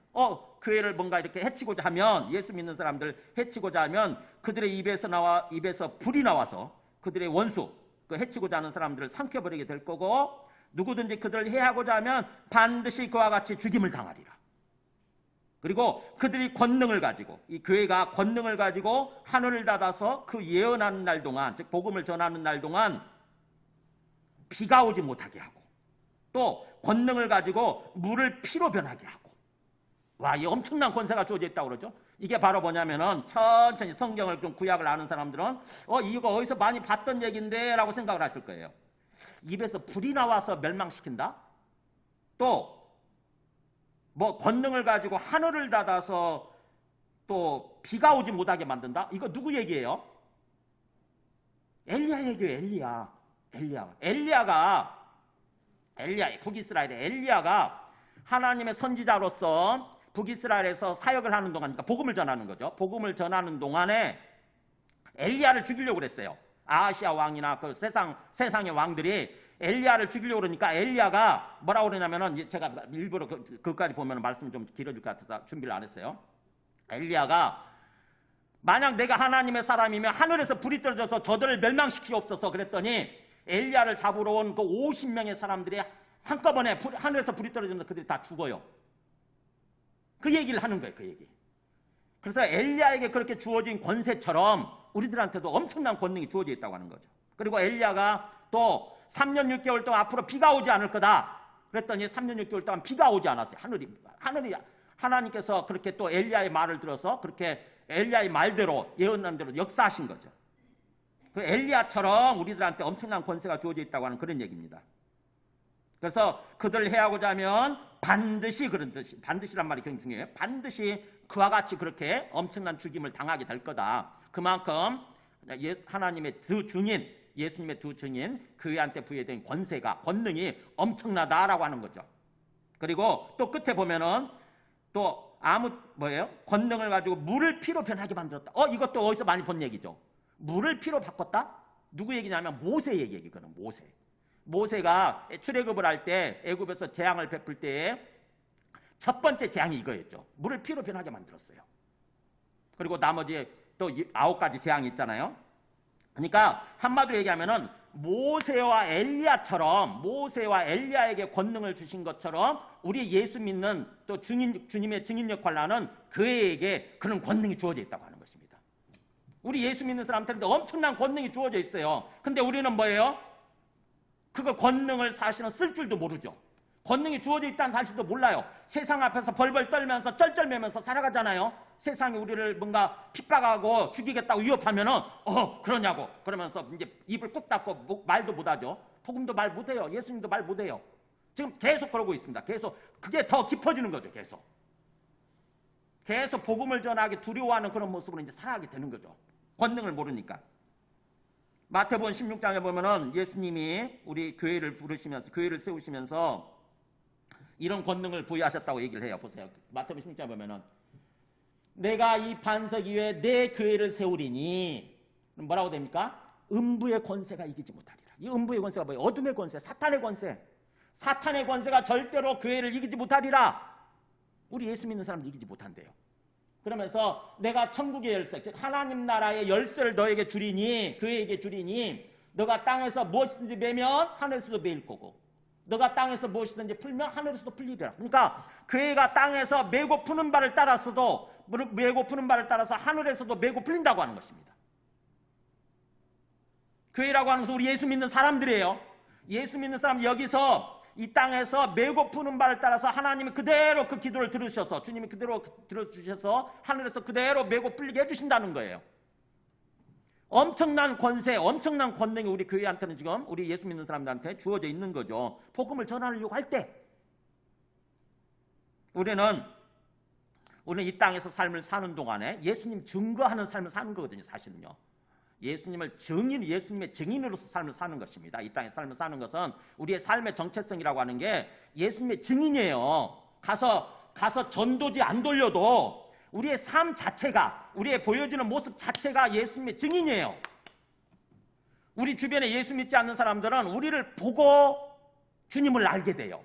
교회를 뭔가 이렇게 해치고자 하면, 예수 믿는 사람들 해치고자 하면 그들의 입에서 불이 나와서 그들의 원수, 그 해치고자 하는 사람들을 삼켜버리게 될 거고, 누구든지 그들을 해하고자 하면 반드시 그와 같이 죽임을 당하리라. 그리고 그들이 권능을 가지고, 이 교회가 권능을 가지고 하늘을 닫아서 그 예언하는 날 동안, 즉 복음을 전하는 날 동안 비가 오지 못하게 하고, 또 권능을 가지고 물을 피로 변하게 하고, 와, 이 엄청난 권세가 주어져 있다고 그러죠. 이게 바로 뭐냐면은 천천히 성경을 좀 구약을 아는 사람들은 이거 어디서 많이 봤던 얘기인데 라고 생각을 하실 거예요. 입에서 불이 나와서 멸망시킨다? 또 뭐 권능을 가지고 하늘을 닫아서 또 비가 오지 못하게 만든다. 이거 누구 얘기예요? 엘리야 얘기예요. 엘리야 북이스라엘의 엘리야가 하나님의 선지자로서 북이스라엘에서 사역을 하는 동안, 그러니까 복음을 전하는 거죠. 복음을 전하는 동안에 엘리야를 죽이려고 그랬어요. 아하시아 왕이나 그 세상의 왕들이 엘리야를 죽이려고 그러니까 엘리야가 뭐라고 그러냐면은, 제가 일부러 그까지 보면 말씀이 좀 길어질 것 같아서 준비를 안 했어요. 엘리야가 만약 내가 하나님의 사람이면 하늘에서 불이 떨어져서 저들을 멸망시키옵소서 그랬더니, 엘리야를 잡으러 온 그 50명의 사람들이 한꺼번에 하늘에서 불이 떨어지면서 그들이 다 죽어요. 그 얘기를 하는 거예요. 그 얘기. 그래서 엘리야에게 그렇게 주어진 권세처럼 우리들한테도 엄청난 권능이 주어져 있다고 하는 거죠. 그리고 엘리야가 또 3년 6개월 동안 앞으로 비가 오지 않을 거다 그랬더니 3년 6개월 동안 비가 오지 않았어요. 하나님께서 그렇게 또 엘리야의 말을 들어서 그렇게 엘리야의 말대로, 예언한 대로 역사하신 거죠. 그 엘리야처럼 우리들한테 엄청난 권세가 주어져 있다고 하는 그런 얘기입니다. 그래서 그들을 해하고자 하면 반드시, 반드시란 말이 굉장히 중요해요. 반드시 그와 같이 그렇게 엄청난 죽임을 당하게 될 거다. 그만큼 하나님의 두 증인, 예수님의 두 증인, 그애한테 부여된 권능이 엄청나다라고 하는 거죠. 그리고 또 끝에 보면은 또 권능을 가지고 물을 피로 변하게 만들었다. 이것도 어디서 많이 본 얘기죠. 물을 피로 바꿨다? 누구 얘기냐면 모세 얘기거든. 모세가 출애굽을 할 때, 애굽에서 재앙을 베풀 때에 첫 번째 재앙이 이거였죠. 물을 피로 변하게 만들었어요. 그리고 나머지 또 9가지 재앙이 있잖아요. 그러니까 한마디로 얘기하면은 모세와 엘리야에게 권능을 주신 것처럼 우리 예수 믿는 또 주님의 증인 역할을 하는 그에게 그런 권능이 주어져 있다고 하는 것입니다. 우리 예수 믿는 사람들한테 엄청난 권능이 주어져 있어요. 근데 우리는 뭐예요? 그거 권능을 사실은 쓸 줄도 모르죠. 권능이 주어져 있다는 사실도 몰라요. 세상 앞에서 벌벌 떨면서 쩔쩔매면서 살아가잖아요. 세상이 우리를 뭔가 핍박하고 죽이겠다고 위협하면은 그러냐고 그러면서 이제 입을 꾹 닫고 말도 못하죠. 복음도 말 못해요. 예수님도 말 못해요. 지금 계속 그러고 있습니다. 계속 그게 더 깊어지는 거죠. 계속 복음을 전하기 두려워하는 그런 모습으로 이제 살아가게 되는 거죠. 권능을 모르니까. 마태복음 16장에 보면은 예수님이 우리 교회를 세우시면서 이런 권능을 부여하셨다고 얘기를 해요. 보세요. 마태복음 16장에 보면은 내가 이 반석 위에 내 교회를 세우리니, 뭐라고 됩니까? 음부의 권세가 이기지 못하리라. 이 음부의 권세가 뭐예요? 어둠의 권세, 사탄의 권세. 사탄의 권세가 절대로 교회를 이기지 못하리라. 우리 예수 믿는 사람들 이기지 못한대요. 그러면서 내가 천국의 열쇠, 즉 하나님 나라의 열쇠를 너에게 주리니, 교회에게 주리니, 너가 땅에서 무엇이든지 매면 하늘에서도 매일 거고, 너가 땅에서 무엇이든지 풀면 하늘에서도 풀리리라. 그러니까 교회가 땅에서 매고 푸는 바를 따라서 하늘에서도 매고 풀린다고 하는 것입니다. 교회라고 하는 것은 우리 예수 믿는 사람들이에요. 예수 믿는 사람, 여기서 이 땅에서 매고 푸는 바를 따라서 하나님이 그대로 그 기도를 들으셔서, 주님이 그대로 들어주셔서 하늘에서 그대로 매고 풀리게 해주신다는 거예요. 엄청난 권세, 엄청난 권능이 우리 교회한테는 지금 우리 예수 믿는 사람들한테 주어져 있는 거죠. 복음을 전하려고 할 때 우리는 이 땅에서 삶을 사는 동안에 예수님 증거하는 삶을 사는 거거든요. 사실은요. 예수님의 증인으로서 삶을 사는 것입니다. 이 땅의 삶을 사는 것은 우리의 삶의 정체성이라고 하는 게 예수님의 증인이에요. 가서 전도지 안 돌려도 우리의 삶 자체가, 우리의 보여지는 모습 자체가 예수님의 증인이에요. 우리 주변에 예수 믿지 않는 사람들은 우리를 보고 주님을 알게 돼요.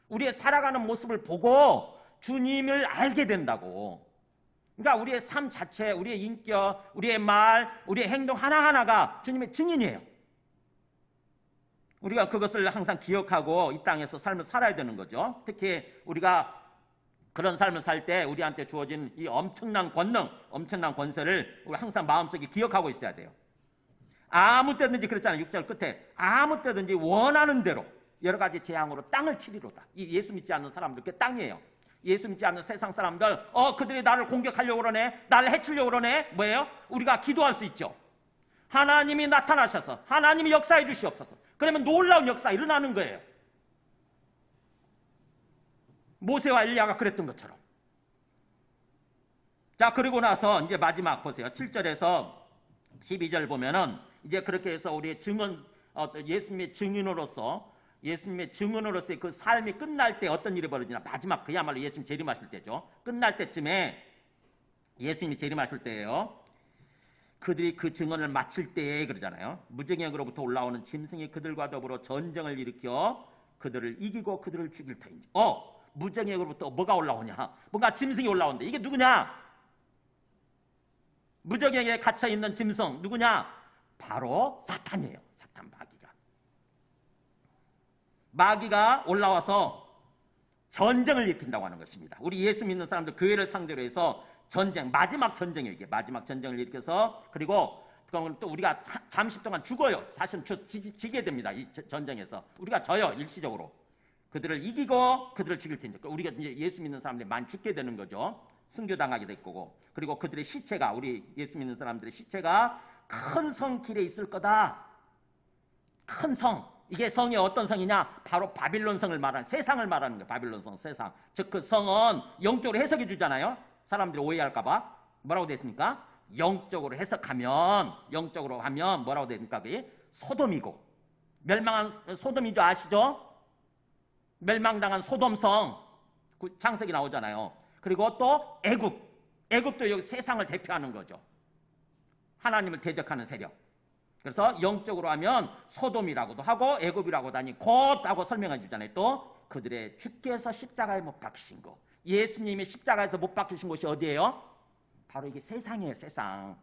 우리의 살아가는 모습을 보고 주님을 알게 된다고. 그러니까 우리의 삶 자체, 우리의 인격, 우리의 말, 우리의 행동 하나하나가 주님의 증인이에요. 우리가 그것을 항상 기억하고 이 땅에서 삶을 살아야 되는 거죠. 특히 우리가 그런 삶을 살 때 우리한테 주어진 이 엄청난 권능, 엄청난 권세를 우리 항상 마음속에 기억하고 있어야 돼요. 아무 때든지 그랬잖아요. 6절 끝에 아무 때든지 원하는 대로 여러 가지 재앙으로 땅을 치리로다. 이 예수 믿지 않는 사람들, 그 땅이에요. 예수 믿지 않는 세상 사람들, 그들이 나를 공격하려고 그러네, 나를 해치려고 그러네. 뭐예요? 우리가 기도할 수 있죠. 하나님이 나타나셔서 하나님이 역사해 주시옵소서. 그러면 놀라운 역사 일어나는 거예요. 모세와 엘리야가 그랬던 것처럼. 자, 그리고 나서 이제 마지막 보세요. 7절에서 12절 보면은 이제 그렇게 해서 우리의 증언, 예수님의 증인으로서의 그 삶이 끝날 때 어떤 일이 벌어지나, 마지막 그야말로 예수님 재림하실 때죠. 끝날 때쯤에 예수님이 재림하실 때예요. 그들이 그 증언을 마칠 때에 그러잖아요. 무정역으로부터 올라오는 짐승이 그들과 더불어 전쟁을 일으켜 그들을 이기고 그들을 죽일 터인지. 무정역으로부터 뭐가 올라오냐? 뭔가 짐승이 올라온다. 이게 누구냐? 무정역에 갇혀 있는 짐승 누구냐? 바로 사탄이에요. 사탄 마귀가 올라와서 전쟁을 일으킨다고 하는 것입니다. 우리 예수 믿는 사람들 교회를 상대로 해서 전쟁, 마지막 전쟁이에요. 이게 마지막 전쟁을 일으켜서, 그리고 또 우리가 잠시 동안 죽어요. 사실은 지게 됩니다. 이 전쟁에서 우리가 져요. 일시적으로 그들을 이기고 그들을 죽일 텐데, 우리가 이제 예수 믿는 사람들이 많이 죽게 되는 거죠. 순교당하게 될 거고, 그리고 그들의 시체가, 우리 예수 믿는 사람들의 시체가 큰 성 길에 있을 거다. 큰 성, 이게 성이 어떤 성이냐? 바로 바빌론 성을 말하는, 세상을 말하는 거예요. 바빌론 성, 세상. 즉 그 성은 영적으로 해석해 주잖아요. 사람들이 오해할까 봐. 뭐라고 됐습니까? 영적으로 해석하면, 영적으로 하면 뭐라고 됩니까? 그게 소돔이고, 멸망한 소돔이죠. 아시죠? 멸망당한 소돔성, 창세기 나오잖아요. 그리고 또 애굽도 여기 세상을 대표하는 거죠. 하나님을 대적하는 세력. 그래서 영적으로 하면 소돔이라고도 하고 애굽이라고도 하니 곧하고 설명해 주잖아요. 또 그들의 주께서 십자가에 못 박히신 거, 예수님이 십자가에서 못 박히신 곳이 어디예요? 바로 이게 세상이에요. 세상.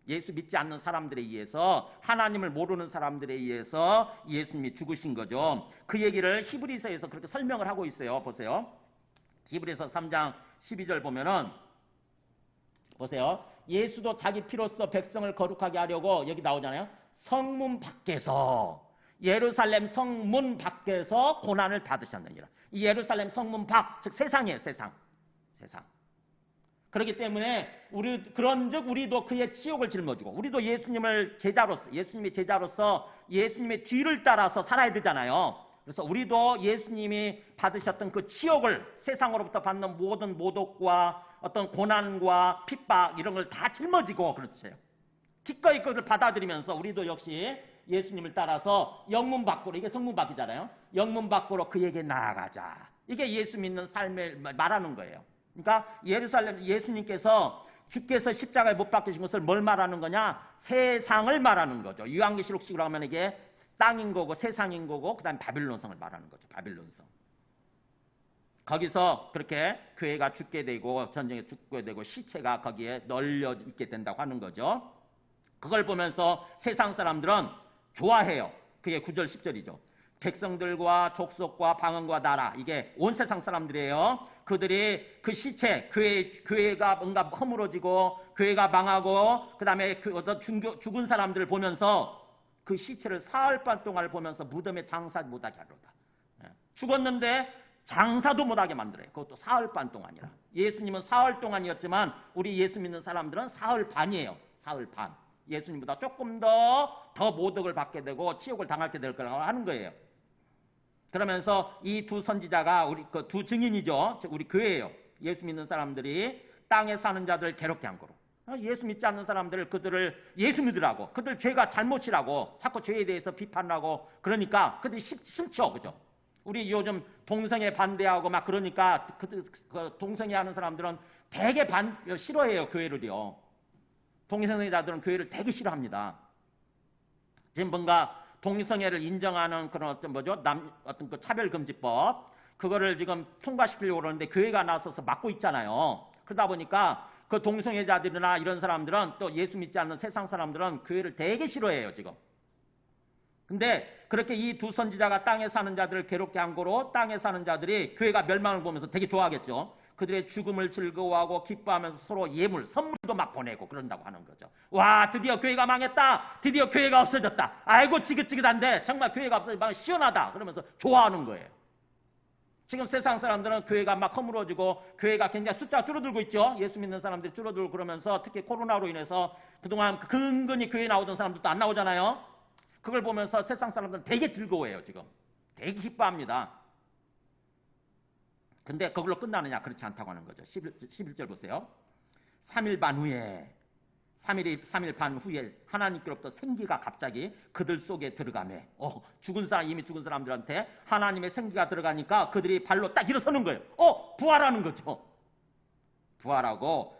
예수 믿지 않는 사람들에 의해서, 하나님을 모르는 사람들에 의해서 예수님이 죽으신 거죠. 그 얘기를 히브리서에서 그렇게 설명을 하고 있어요. 보세요. 히브리서 3장 12절 보면은 보세요. 예수도 자기 피로써 백성을 거룩하게 하려고, 여기 나오잖아요. 성문 밖에서, 예루살렘 성문 밖에서 고난을 받으셨느니라. 이 예루살렘 성문 밖, 즉 세상이에요. 세상. 그렇기 때문에 그런즉 우리도 그의 치욕을 짊어지고, 우리도 예수님의 제자로서 예수님의 뒤를 따라서 살아야 되잖아요. 그래서 우리도 예수님이 받으셨던 그 치욕을, 세상으로부터 받는 모든 모독과 어떤 고난과 핍박 이런 걸 다 짊어지고, 그렇죠. 기꺼이 그것을 받아들이면서 우리도 역시 예수님을 따라서 영문 밖으로, 이게 성문 밖이잖아요. 영문 밖으로 그에게 나아가자. 이게 예수 믿는 삶을 말하는 거예요. 그러니까 예수님께서 주께서 십자가에 못 박히신 것을 뭘 말하는 거냐? 세상을 말하는 거죠. 요한계시록식으로 하면 이게 땅인 거고 세상인 거고, 그 다음에 바빌론성을 말하는 거죠. 바빌론성. 거기서 그렇게 교회가 죽게 되고, 전쟁에 죽게 되고, 시체가 거기에 널려 있게 된다고 하는 거죠. 그걸 보면서 세상 사람들은 좋아해요. 그게 9절 10절이죠. 백성들과 족속과 방언과 나라, 이게 온 세상 사람들이에요. 그들이 그 시체, 교회가 뭔가 허물어지고 교회가 망하고, 그 다음에 죽은 사람들을 보면서 그 시체를 사흘 반 동안을 보면서 무덤에 장사 못하게 하려다. 죽었는데 장사도 못하게 만들어요. 그것도 사흘 반 동안이라. 예수님은 사흘 동안이었지만 우리 예수 믿는 사람들은 사흘 반이에요. 사흘 반. 예수님보다 조금 더 모독을 받게 되고 치욕을 당하게 될 거라고 하는 거예요. 그러면서 이 두 선지자가, 우리 그 두 증인이죠. 즉 우리 교회예요. 예수 믿는 사람들이 땅에 사는 자들을 괴롭게 한 거로. 예수 믿지 않는 사람들을, 그들을 예수 믿으라고, 그들 죄가 잘못이라고 자꾸 죄에 대해서 비판하고, 그러니까 그들이 싫죠. 그죠? 우리 요즘 동성애 반대하고 막 그러니까 그 동성애 하는 사람들은 되게 싫어해요. 교회를요. 동성애자들은 교회를 되게 싫어합니다. 지금 뭔가 동성애를 인정하는 그런 어떤 그 차별금지법, 그거를 지금 통과시키려고 그러는데 교회가 나서서 막고 있잖아요. 그러다 보니까 그 동성애자들이나 이런 사람들은, 또 예수 믿지 않는 세상 사람들은 교회를 되게 싫어해요, 지금. 근데 그렇게 이 두 선지자가 땅에 사는 자들을 괴롭게 한 거로, 땅에 사는 자들이 교회가 멸망을 보면서 되게 좋아하겠죠. 그들의 죽음을 즐거워하고 기뻐하면서 서로 선물도 막 보내고 그런다고 하는 거죠. 와, 드디어 교회가 망했다. 드디어 교회가 없어졌다. 아이고 지긋지긋한데 정말 교회가 없어지면 시원하다. 그러면서 좋아하는 거예요. 지금 세상 사람들은 교회가 막 허물어지고 교회가 굉장히 숫자가 줄어들고 있죠. 예수 믿는 사람들이 줄어들고, 그러면서 특히 코로나로 인해서 그동안 근근히 교회 나오던 사람들도 안 나오잖아요. 그걸 보면서 세상 사람들은 되게 즐거워해요. 지금 되게 기뻐합니다. 근데 그걸로 끝나느냐? 그렇지 않다고 하는 거죠. 11절 보세요. 3일 반 후에 3일 반 후에 하나님께로부터 생기가 갑자기 그들 속에 들어가매. 죽은 사람, 이미 죽은 사람들한테 하나님의 생기가 들어가니까 그들이 발로 딱 일어서는 거예요. 부활하는 거죠. 부활하고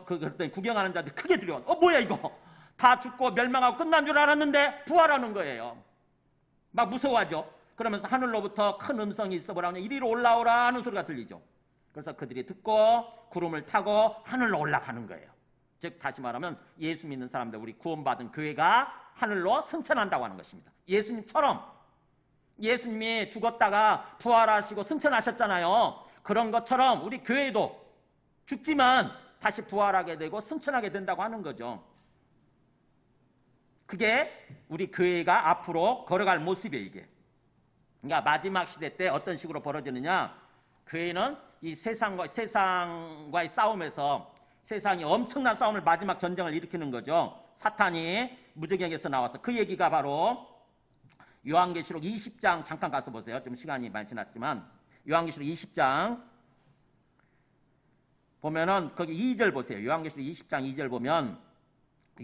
그랬더니 구경하는 자들이 크게 두려워. 뭐야 이거? 다 죽고 멸망하고 끝난 줄 알았는데 부활하는 거예요. 막 무서워하죠. 그러면서 하늘로부터 큰 음성이 있어 보라, 이리로 올라오라 하는 소리가 들리죠. 그래서 그들이 듣고 구름을 타고 하늘로 올라가는 거예요. 즉 다시 말하면 예수 믿는 사람들, 우리 구원받은 교회가 하늘로 승천한다고 하는 것입니다. 예수님처럼, 예수님이 죽었다가 부활하시고 승천하셨잖아요. 그런 것처럼 우리 교회도 죽지만 다시 부활하게 되고 승천하게 된다고 하는 거죠. 그게 우리 교회가 앞으로 걸어갈 모습이에요. 이게 그러니까 마지막 시대 때 어떤 식으로 벌어지느냐, 교회는 이 세상과의 싸움에서, 세상이 엄청난 싸움을, 마지막 전쟁을 일으키는 거죠. 사탄이 무저갱에서 나와서, 그 얘기가 바로 요한계시록 20장 잠깐 가서 보세요. 좀 시간이 많이 지났지만 요한계시록 20장 보면은 거기 2절 보세요. 요한계시록 20장 2절 보면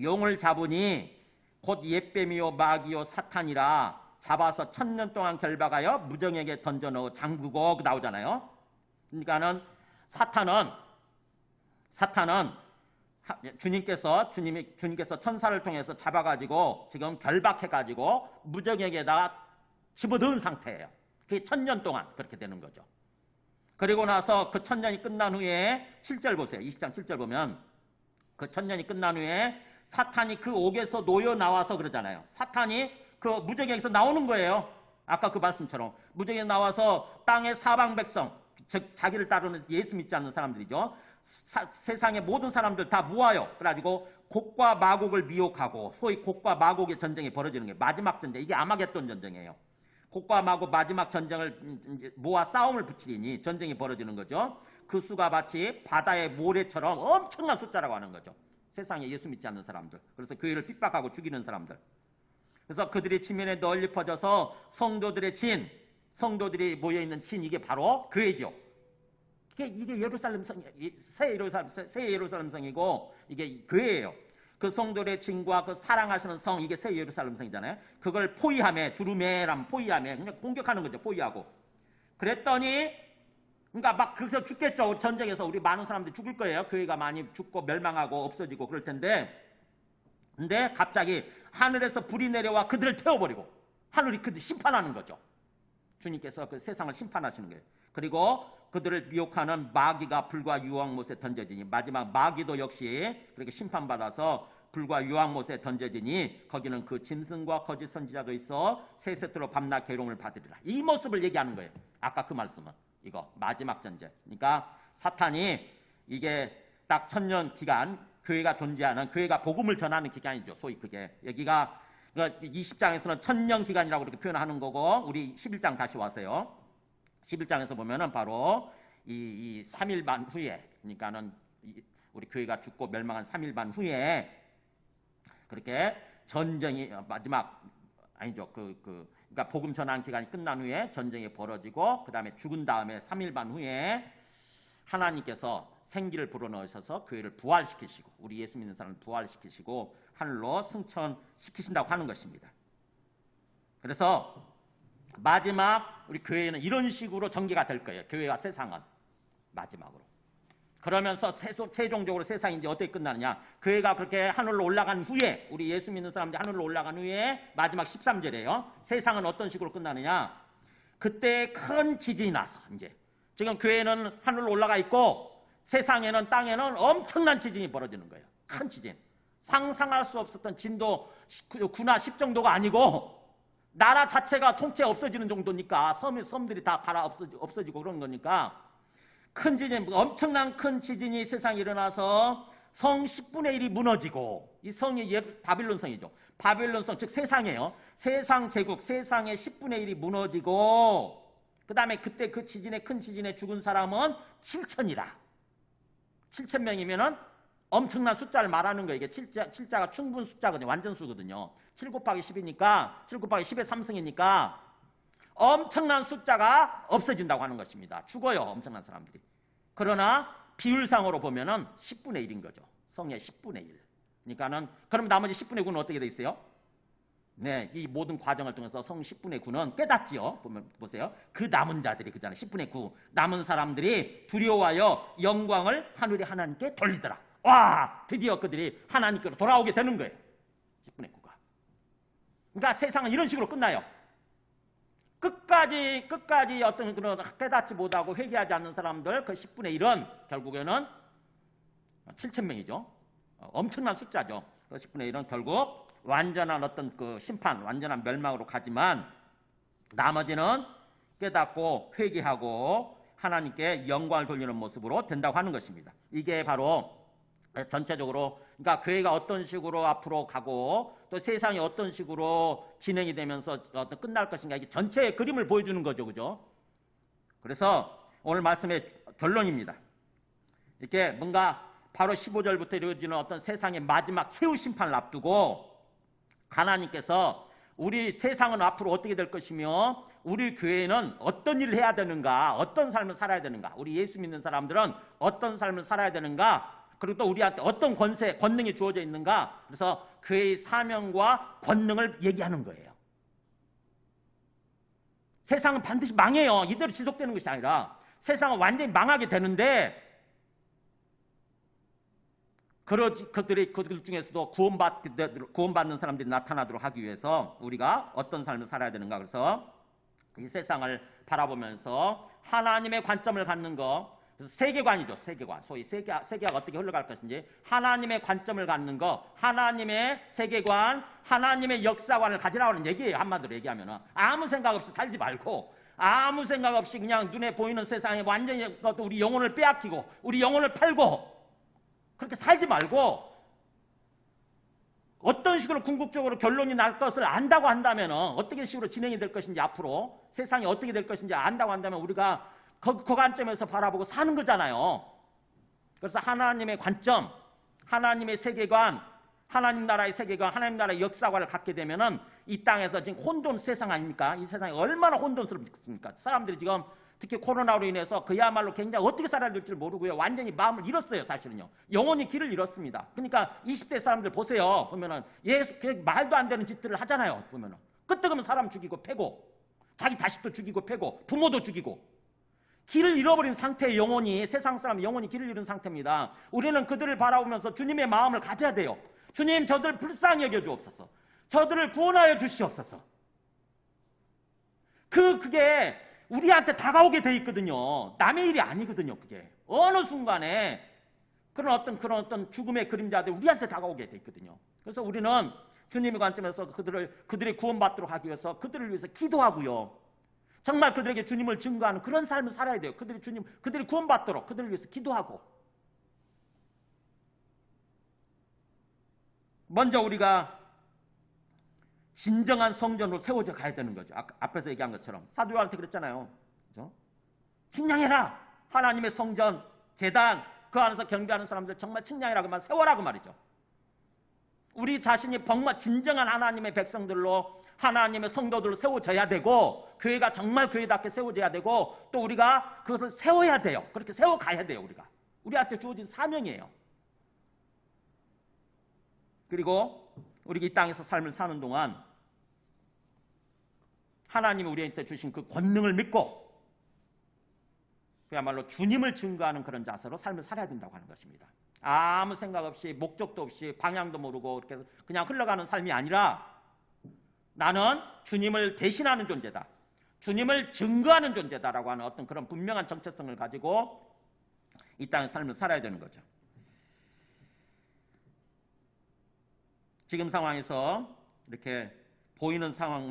용을 잡으니 곧 옛뱀이요 마귀요 사탄이라 잡아서 1000년 동안 결박하여 무정에게 던져넣어 잠그고 나오잖아요. 그러니까는 사탄은 주님께서 천사를 통해서 잡아가지고 지금 결박해가지고 무정에게다 집어넣은 상태예요. 그게 1000년 동안 그렇게 되는 거죠. 그리고 나서 그 1000년이 끝난 후에 7절 보세요. 20장 7절 보면 그 1000년이 끝난 후에 사탄이 그 옥에서 놓여 나와서 그러잖아요. 사탄이 그 무저갱에서 나오는 거예요. 아까 그 말씀처럼 무저갱에 나와서 땅의 사방 백성, 즉 자기를 따르는 예수 믿지 않는 사람들이죠. 세상의 모든 사람들 다 모아요. 그래가지고 곡과 마곡을 미혹하고, 소위 곡과 마곡의 전쟁이 벌어지는 게 마지막 전쟁, 이게 아마겟돈 전쟁이에요. 곡과 마곡 마지막 전쟁을 모아 싸움을 붙이니 전쟁이 벌어지는 거죠. 그 수가 마치 바다의 모래처럼 엄청난 숫자라고 하는 거죠. 세상에 예수 믿지 않는 사람들, 그래서 교회를 핍박하고 죽이는 사람들. 그래서 그들이 지면에 널리 퍼져서 성도들이 모여있는 진, 이게 바로 교회죠. 이게 예루살렘 성, 새 예루살렘 성이고 이게 교회예요. 그 성도들의 진과 그 사랑하시는 성, 이게 새 예루살렘 성이잖아요. 그걸 포위함에, 두루메람 포위함에 그냥 공격하는 거죠. 포위하고. 그랬더니 그러니까 막 거기서 죽겠죠. 전쟁에서 우리 많은 사람들이 죽을 거예요. 교회가 많이 죽고 멸망하고 없어지고 그럴 텐데, 근데 갑자기 하늘에서 불이 내려와 그들을 태워버리고 하늘이 그들 심판하는 거죠. 주님께서 그 세상을 심판하시는 거예요. 그리고 그들을 미혹하는 마귀가 불과 유황못에 던져지니, 마지막 마귀도 역시 그렇게 심판받아서 불과 유황못에 던져지니 거기는 그 짐승과 거짓 선지자도 있어 세 세트로 밤낮 괴로움을 받으리라. 이 모습을 얘기하는 거예요. 아까 그 말씀은 이거 마지막 전쟁. 그러니까 사탄이 이게 딱 1000년 기간, 교회가 존재하는, 교회가 복음을 전하는 기간이죠. 소위 그게 여기가 20장에서는 1000년 기간이라고 이렇게 표현하는 거고, 우리 11장 다시 와서요. 11장에서 보면은 바로 이 3일 반 후에, 그러니까는 우리 교회가 죽고 멸망한 3일 반 후에 그렇게 전쟁이 마지막 아니죠. 그러니까 복음 전하는 기간이 끝난 후에 전쟁이 벌어지고, 그 다음에 죽은 다음에 3일 반 후에 하나님께서 생기를 불어넣으셔서 교회를 부활시키시고, 우리 예수 믿는 사람을 부활시키시고 하늘로 승천시키신다고 하는 것입니다. 그래서 마지막 우리 교회는 이런 식으로 전개가 될 거예요. 교회와 세상은 마지막으로. 그러면서 최종적으로 세상이 이제 어떻게 끝나느냐, 교회가 그렇게 하늘로 올라간 후에, 우리 예수 믿는 사람들이 하늘로 올라간 후에 마지막 13절이에요. 세상은 어떤 식으로 끝나느냐, 그때 큰 지진이 나서, 이제 지금 교회는 하늘로 올라가 있고 세상에는, 땅에는 엄청난 지진이 벌어지는 거예요. 큰 지진. 상상할 수 없었던 진도 9나 10 정도가 아니고 나라 자체가 통째 없어지는 정도니까, 섬들이 다 갈아 없어지고 그런 거니까 큰 지진, 엄청난 큰 지진이 세상에 일어나서 성 10분의 1이 무너지고, 이 성이 바빌론 성이죠. 바빌론 성, 즉 세상이에요. 세상 제국, 세상의 10분의 1이 무너지고, 그 다음에 그때 그 지진에, 큰 지진에 죽은 사람은 7천이라. 7,000명이면은 엄청난 숫자를 말하는 거예요. 이게 7자가 충분 숫자거든요. 완전 수거든요. 7 곱하기 10이니까, 7 곱하기 10의 3승이니까 엄청난 숫자가 없어진다고 하는 것입니다. 죽어요, 엄청난 사람들이. 그러나 비율상으로 보면은 10분의 1인 거죠. 성의 10분의 1. 그러니까는 그럼 나머지 10분의 9는 어떻게 돼 있어요? 네, 이 모든 과정을 통해서 성 10분의 9는 깨닫지요. 보면 보세요. 그 남은 자들이 그잖아요. 10분의 9 남은 사람들이 두려워하여 영광을 하늘의 하나님께 돌리더라. 와, 드디어 그들이 하나님께로 돌아오게 되는 거예요. 10분의 9가. 그러니까 세상은 이런 식으로 끝나요. 끝까지 어떤 그런 깨닫지 못하고 회개하지 않는 사람들 그 10분의 1은 결국에는 7,000명이죠. 엄청난 숫자죠. 그 10분의 1은 결국 완전한 어떤 그 심판, 완전한 멸망으로 가지만 나머지는 깨닫고 회개하고 하나님께 영광을 돌리는 모습으로 된다고 하는 것입니다. 이게 바로 전체적으로 그러니까 교회가 어떤 식으로 앞으로 가고 또 세상이 어떤 식으로 진행이 되면서 어떤 끝날 것인가 이게 전체의 그림을 보여주는 거죠, 그죠? 그래서 오늘 말씀의 결론입니다. 이렇게 뭔가 바로 15절부터 이루어지는 어떤 세상의 마지막 최후 심판을 앞두고 하나님께서 우리 세상은 앞으로 어떻게 될 것이며 우리 교회는 어떤 일을 해야 되는가, 어떤 삶을 살아야 되는가, 우리 예수 믿는 사람들은 어떤 삶을 살아야 되는가, 그리고 또 우리한테 어떤 권능이 주어져 있는가. 그래서 교회의 사명과 권능을 얘기하는 거예요. 세상은 반드시 망해요. 이대로 지속되는 것이 아니라 세상은 완전히 망하게 되는데 그들 중에서도 구원받는 사람들이 나타나도록 하기 위해서 우리가 어떤 삶을 살아야 되는가. 그래서 이 세상을 바라보면서 하나님의 관점을 갖는 거, 그래서 세계관이죠. 세계관. 소위 세계가 어떻게 흘러갈 것인지 하나님의 관점을 갖는 거, 하나님의 세계관, 하나님의 역사관을 가지라고 하는 얘기예요. 한마디로 얘기하면 아무 생각 없이 살지 말고 아무 생각 없이 그냥 눈에 보이는 세상에 완전히 우리 영혼을 빼앗기고 우리 영혼을 팔고 그렇게 살지 말고 어떤 식으로 궁극적으로 결론이 날 것을 안다고 한다면 어떻게 식으로 진행이 될 것인지 앞으로 세상이 어떻게 될 것인지 안다고 한다면 우리가 그 관점에서 바라보고 사는 거잖아요. 그래서 하나님의 관점, 하나님의 세계관, 하나님 나라의 세계관, 하나님 나라의 역사관을 갖게 되면은 이 땅에서 지금 혼돈 세상 아닙니까? 이 세상이 얼마나 혼돈스럽습니까? 사람들이 지금 특히 코로나로 인해서 그야말로 굉장히 어떻게 살아야 될지 모르고요. 완전히 마음을 잃었어요, 사실은요. 영혼이 길을 잃었습니다. 그러니까 20대 사람들 보세요. 보면은 말도 안 되는 짓들을 하잖아요. 보면은 끄떡하면 사람 죽이고 패고 자기 자식도 죽이고 패고 부모도 죽이고 길을 잃어버린 상태의 영혼이 세상 사람 영혼이 길을 잃은 상태입니다. 우리는 그들을 바라보면서 주님의 마음을 가져야 돼요. 주님 저들을 불쌍히 여겨 주옵소서. 저들을 구원하여 주시옵소서. 그게 우리한테 다가오게 돼 있거든요. 남의 일이 아니거든요. 그게 어느 순간에 그런 어떤 죽음의 그림자들이 우리한테 다가오게 돼 있거든요. 그래서 우리는 주님의 관점에서 그들이 구원받도록 하기 위해서 그들을 위해서 기도하고요. 정말 그들에게 주님을 증거하는 그런 삶을 살아야 돼요. 그들이 구원받도록 그들을 위해서 기도하고. 먼저 우리가 진정한 성전으로 세워져 가야 되는 거죠. 앞에서 얘기한 것처럼 사도 요한한테 그랬잖아요. 그렇죠? 측량해라. 하나님의 성전, 제단, 그 안에서 경배하는 사람들 정말 측량해라고만 세워라고 말이죠. 우리 자신이 정말 진정한 하나님의 백성들로 하나님의 성도들로 세워져야 되고 교회가 정말 교회답게 세워져야 되고 또 우리가 그것을 세워야 돼요. 그렇게 세워가야 돼요. 우리한테 주어진 사명이에요. 그리고 우리가 이 땅에서 삶을 사는 동안 하나님이 우리한테 주신 그 권능을 믿고 그야말로 주님을 증거하는 그런 자세로 삶을 살아야 된다고 하는 것입니다. 아무 생각 없이 목적도 없이 방향도 모르고 이렇게 그냥 흘러가는 삶이 아니라 나는 주님을 대신하는 존재다. 주님을 증거하는 존재다라고 하는 어떤 그런 분명한 정체성을 가지고 이 땅의 삶을 살아야 되는 거죠. 지금 상황에서 이렇게 보이는 상황